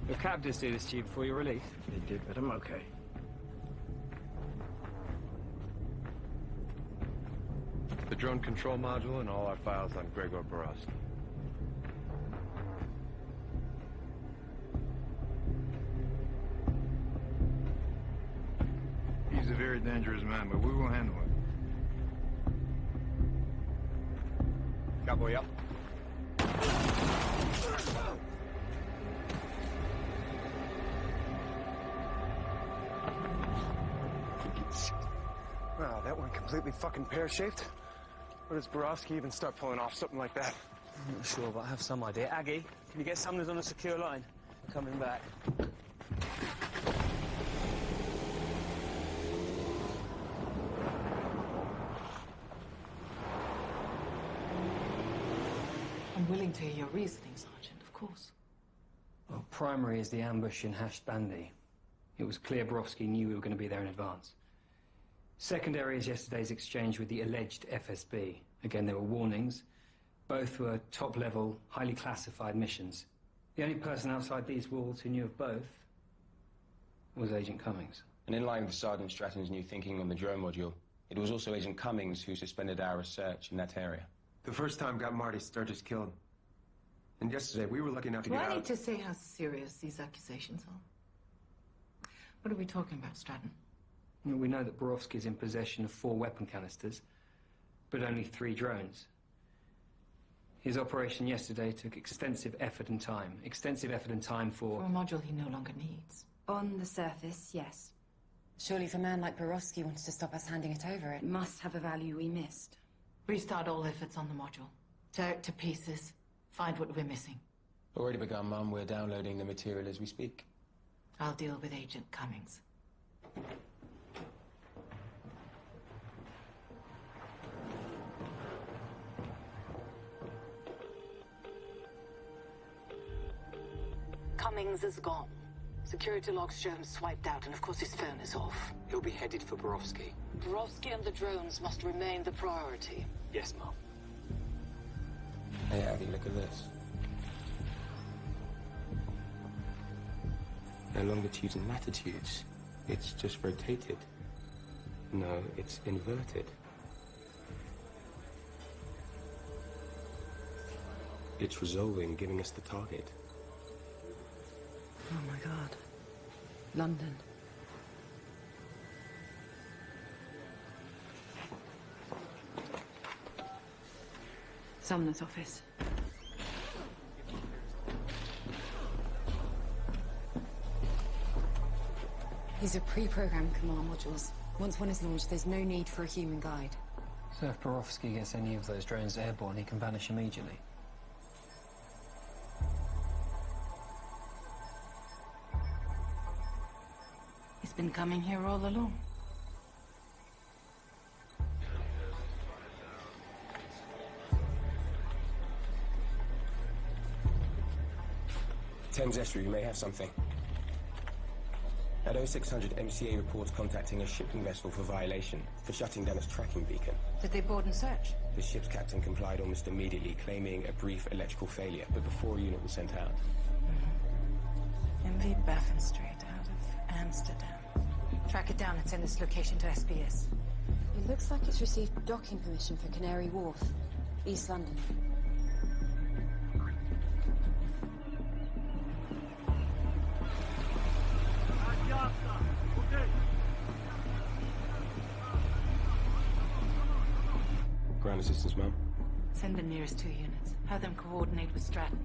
Your captors do this to you before you're released? They did, but I'm okay. The drone control module and all our files on Gregor Borowski. He's a very dangerous man, but we will handle him. Cowboy up. Wow, that went completely fucking pear-shaped. Where does Borowski even start pulling off something like that? I'm not sure, but I have some idea. Aggie, can you get Sumner's on a secure line? Coming back. I'm willing to hear your reasoning, Sergeant, of course. Well, primary is the ambush in Hashed Bandy. It was clear Borowski knew we were going to be there in advance. Secondary is yesterday's exchange with the alleged FSB. Again, there were warnings. Both were top-level, highly classified missions. The only person outside these walls who knew of both was Agent Cummings. And in line with Sergeant Stratton's new thinking on the drone module, it was also Agent Cummings who suspended our research in that area. The first time got Marty Sturgis killed. And yesterday, we were lucky enough to Do get I out. need to say how serious these accusations are? What are we talking about, Stratton? We know that Borowski is in possession of 4 weapon canisters, but only 3 drones. His operation yesterday took extensive effort and time. Extensive effort and time For a module he no longer needs. On the surface, yes. Surely if a man like Borowski wanted to stop us handing it over, it must have a value we missed. Restart all efforts on the module. Tear it to pieces. Find what we're missing. Already begun, Mum. We're downloading the material as we speak. I'll deal with Agent Cummings. Cummings is gone. Security logs show him swiped out, and of course his phone is off. He'll be headed for Borowski. Borowski and the drones must remain the priority. Yes, Mom. Hey, Abby, look at this. No longitudes and latitudes. It's just rotated. No, it's inverted. It's resolving, giving us the target. Oh my God. London. Sumner's office. These are pre-programmed command modules. Once one is launched, there's no need for a human guide. So if Borowski gets any of those drones airborne, he can vanish immediately. He's been coming here all along. Thames Estuary, you may have something. At 0600, MCA reports contacting a shipping vessel for violation, for shutting down its tracking beacon. Did they board and search? The ship's captain complied almost immediately, claiming a brief electrical failure, but before a unit was sent out. MV Baffin Street, out of Amsterdam. Track it down and send this location to SBS. It looks like it's received docking permission for Canary Wharf, East London. Ground assistance, ma'am. Send the nearest 2 units. Have them coordinate with Stratton.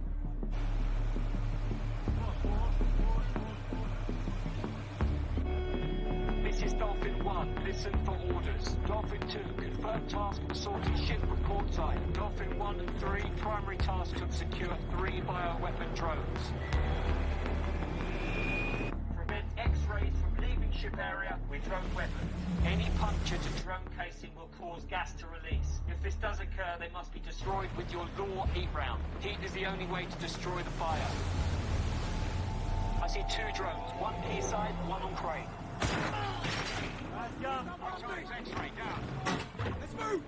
This is Dolphin 1. Listen for orders. Dolphin 2, confirm task for sorting ship report type. Dolphin 1 and 3, primary task to secure 3 bioweapon drones. Prevent X-rays from leaving ship area with drone weapons. Any puncture to drone casing will cause gas to release. If this does occur, they must be destroyed with your law heat round. Heat is the only way to destroy the fire. I see 2 drones, one quayside, one on crane. X-ray down. Let's move!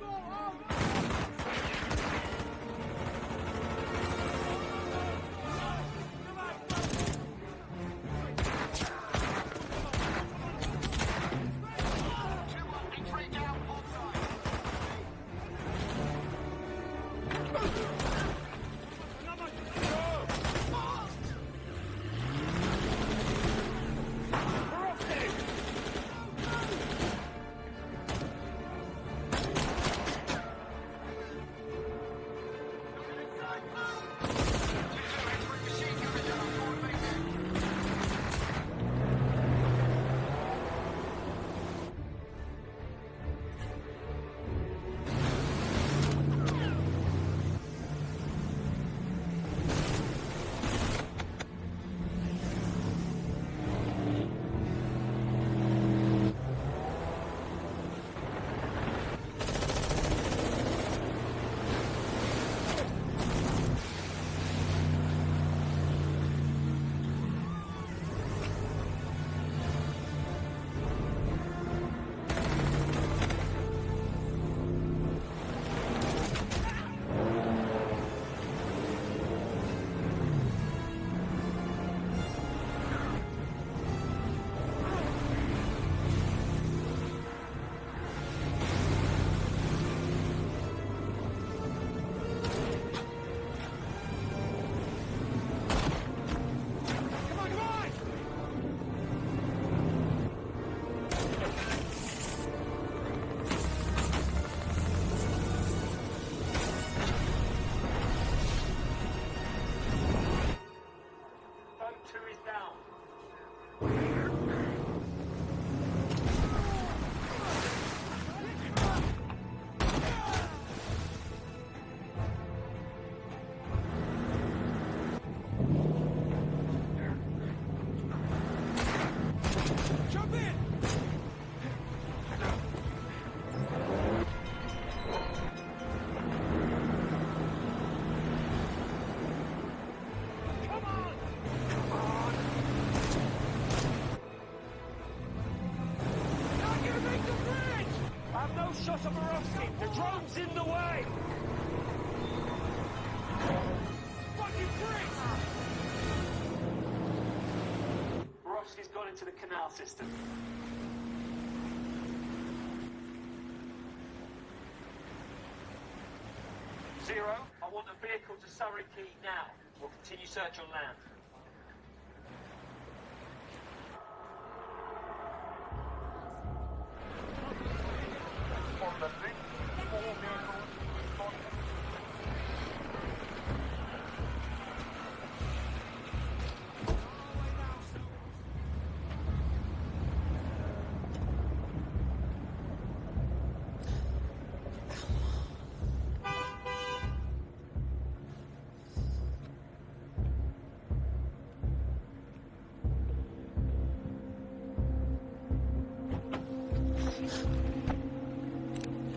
shot on Borowski! The drone's in the way! Fucking freak! Borowski's gone into the canal system. Zero, I want a vehicle to Surrey Quay now. We'll continue search on land. On the link, 4 vehicles responding.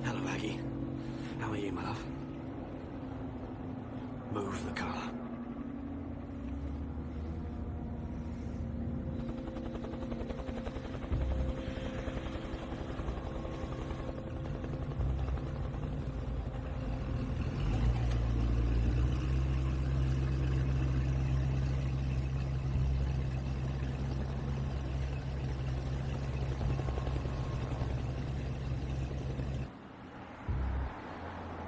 Hello, Aggie. How are you, my love? Move the car.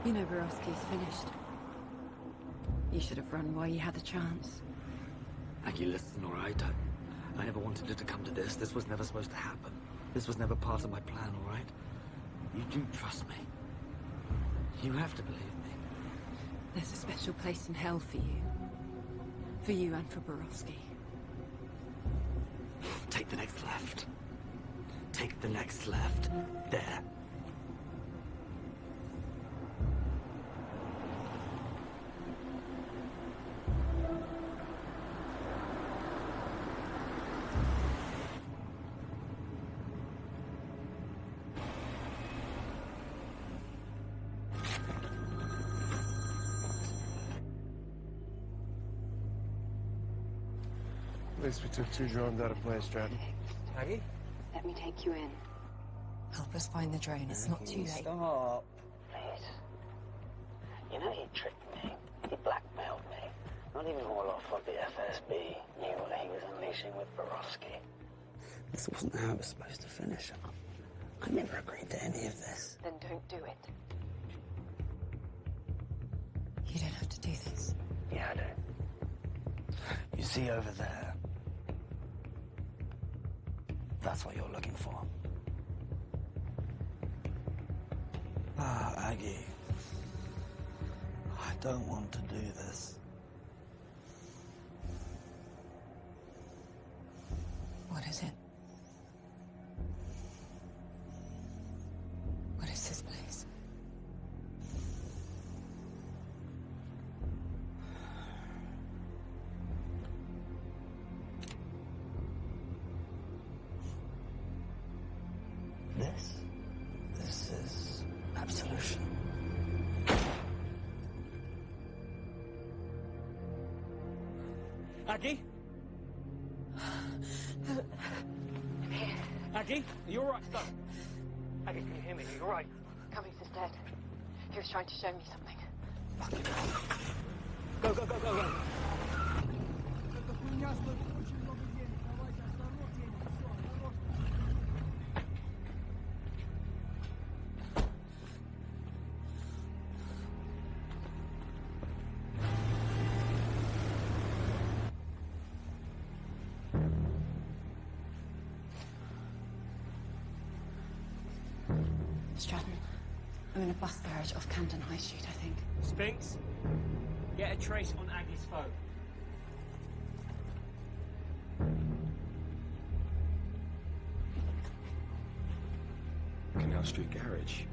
You know Borowski's finished. You should have run while you had the chance. Aggie, listen, all right? I never wanted it to come to this. This was never supposed to happen. This was never part of my plan, all right? You do trust me. You have to believe me. There's a special place in hell for you. For you and for Borowski. Take the next left. Take the next left. There. At least we took 2 drones out of play, Stratton. Aggie? Let me take you in. Help us find the drone. It's not too late. Stop. Please. You know he tricked me. He blackmailed me. Not even all off of the FSB knew what he was unleashing with Borowski. This wasn't how it was supposed to finish. I never agreed to any of this. Then don't do it. You don't have to do this. Yeah, I do. You see over there? That's what you're looking for. Ah, Aggie. I don't want to do this. What is it? What is this place? This is absolution. Aggie? Aggie, are you all right? Stop. Aggie, can you hear me? Are you all right? Cummings is dead. He was trying to show me something. Fucking hell. Go, go, go, go, go. Stratton, I'm in a bus garage off Camden High Street, I think. Spinks, get a trace on Aggie's phone. Canal Street Garage.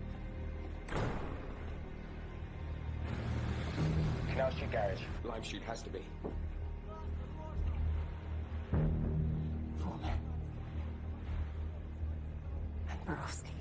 Canal Street Garage. Lime Street has to be. 4 men. And Borowski.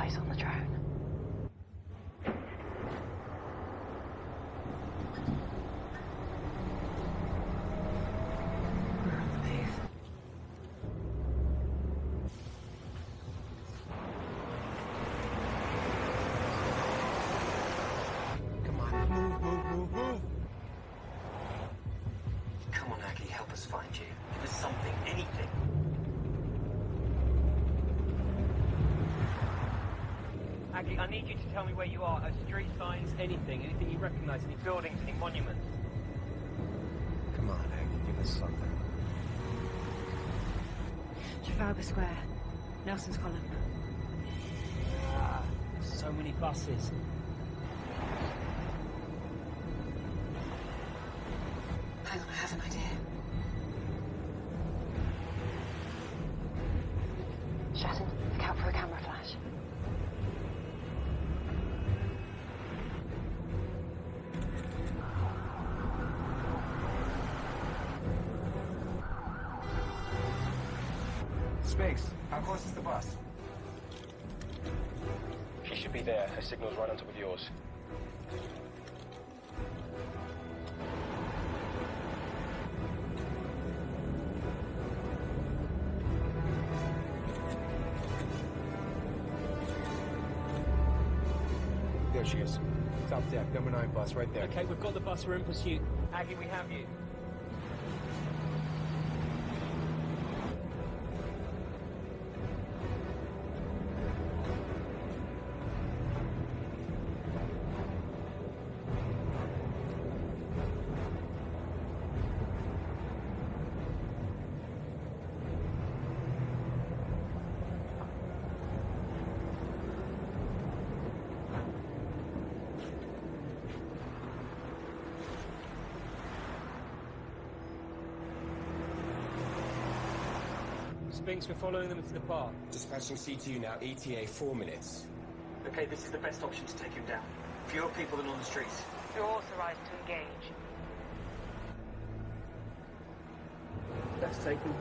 eyes on the drone. Come on, move. Come on, Aggie, help us find you. Give us something, anything. Aggie, I need you to tell me where you are. Street signs, anything you recognize, any buildings, any monuments. Come on, Aggie, give us something. Trafalgar Square. Nelson's Column. Ah, so many buses. Hang on, I have an idea. Shattered, look out for a camera flash. Space, how close is the bus? She should be there. Her signal's right on top of yours. There she is. Top deck, number 9 bus, right there. Okay, we've got the bus. We're in pursuit. Aggie, we have you. Spinks, we're following them into the park. Dispatching CTU now, ETA 4 minutes. Okay, this is the best option to take him down. Fewer people than on the streets. You're authorized to engage. That's taken.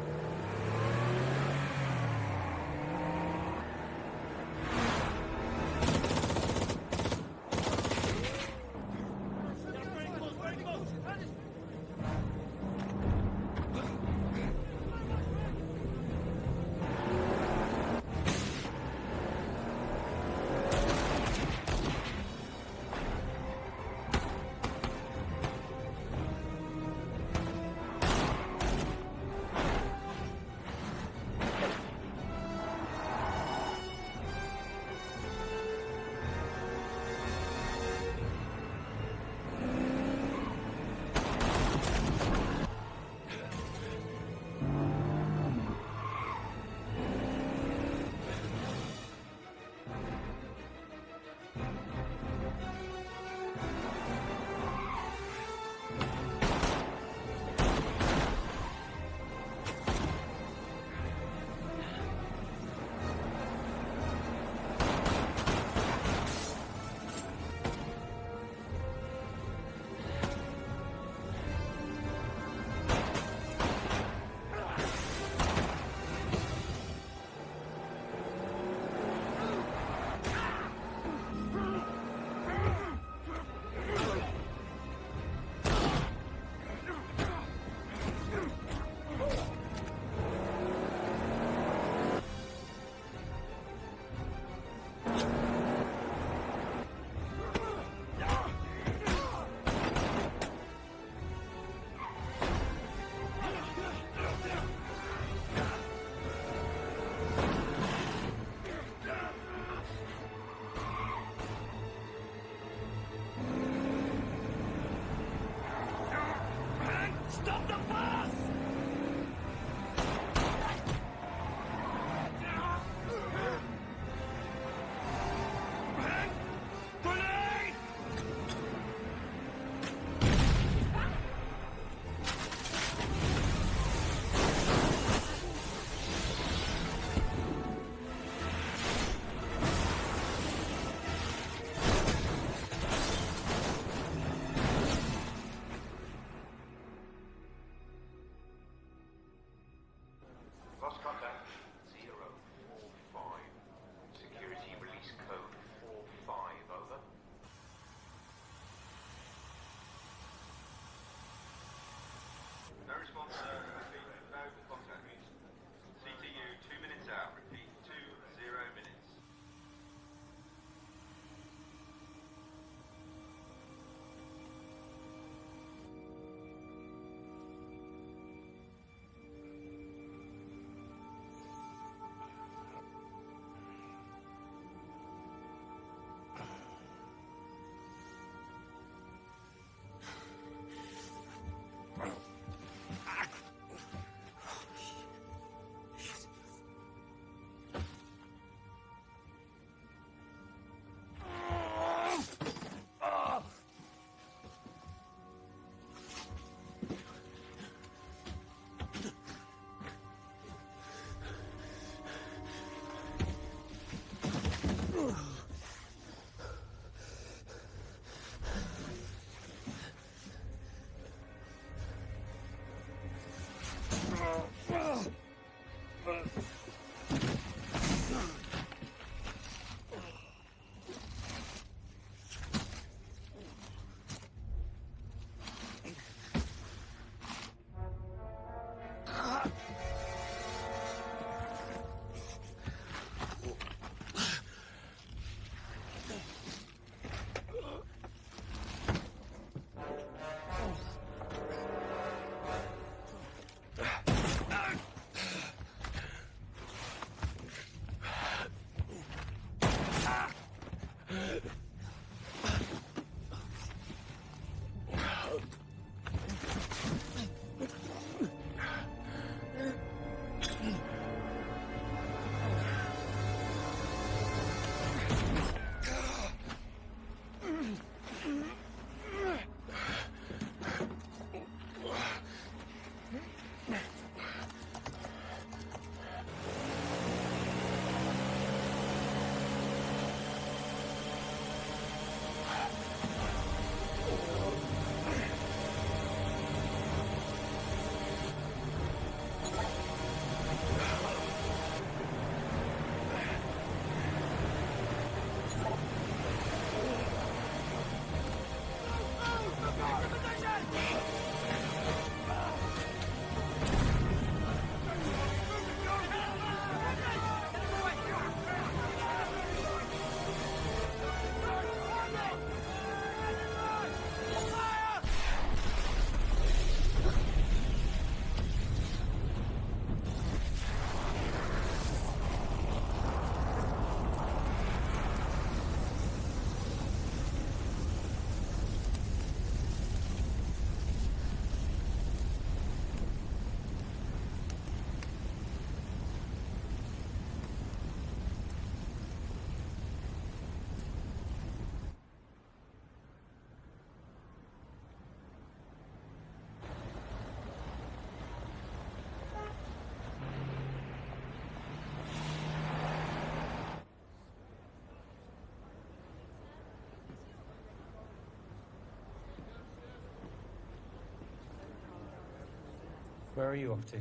Where are you off to?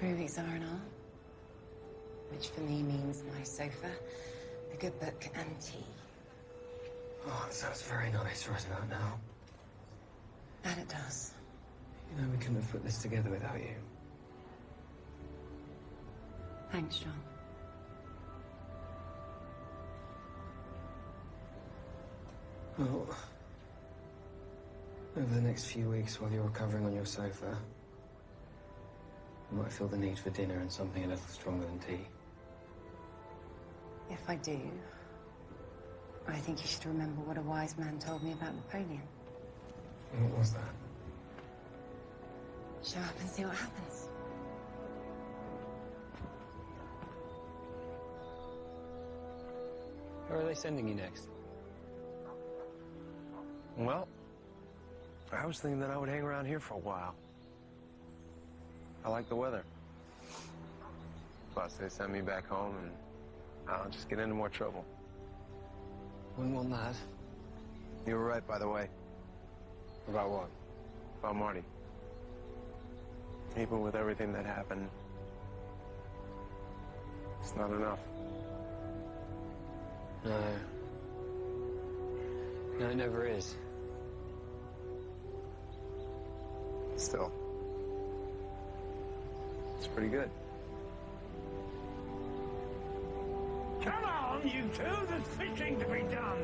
3 weeks R&R, which for me means my sofa, a good book, and tea. Oh, that sounds very nice right about now. That it does. You know, we couldn't have put this together without you. Thanks, John. Well, over the next few weeks while you're recovering on your sofa, you might feel the need for dinner and something a little stronger than tea. If I do, I think you should remember what a wise man told me about Napoleon. What was that? Show up and see what happens. Where are they sending you next? Well, I was thinking that I would hang around here for a while. I like the weather. Plus, they send me back home and I'll just get into more trouble. Wouldn't want that. You were right, by the way. About what? About Marty. Even with everything that happened, it's not enough. No. No, it never is. Still, it's pretty good. Come on, you two, there's fishing to be done.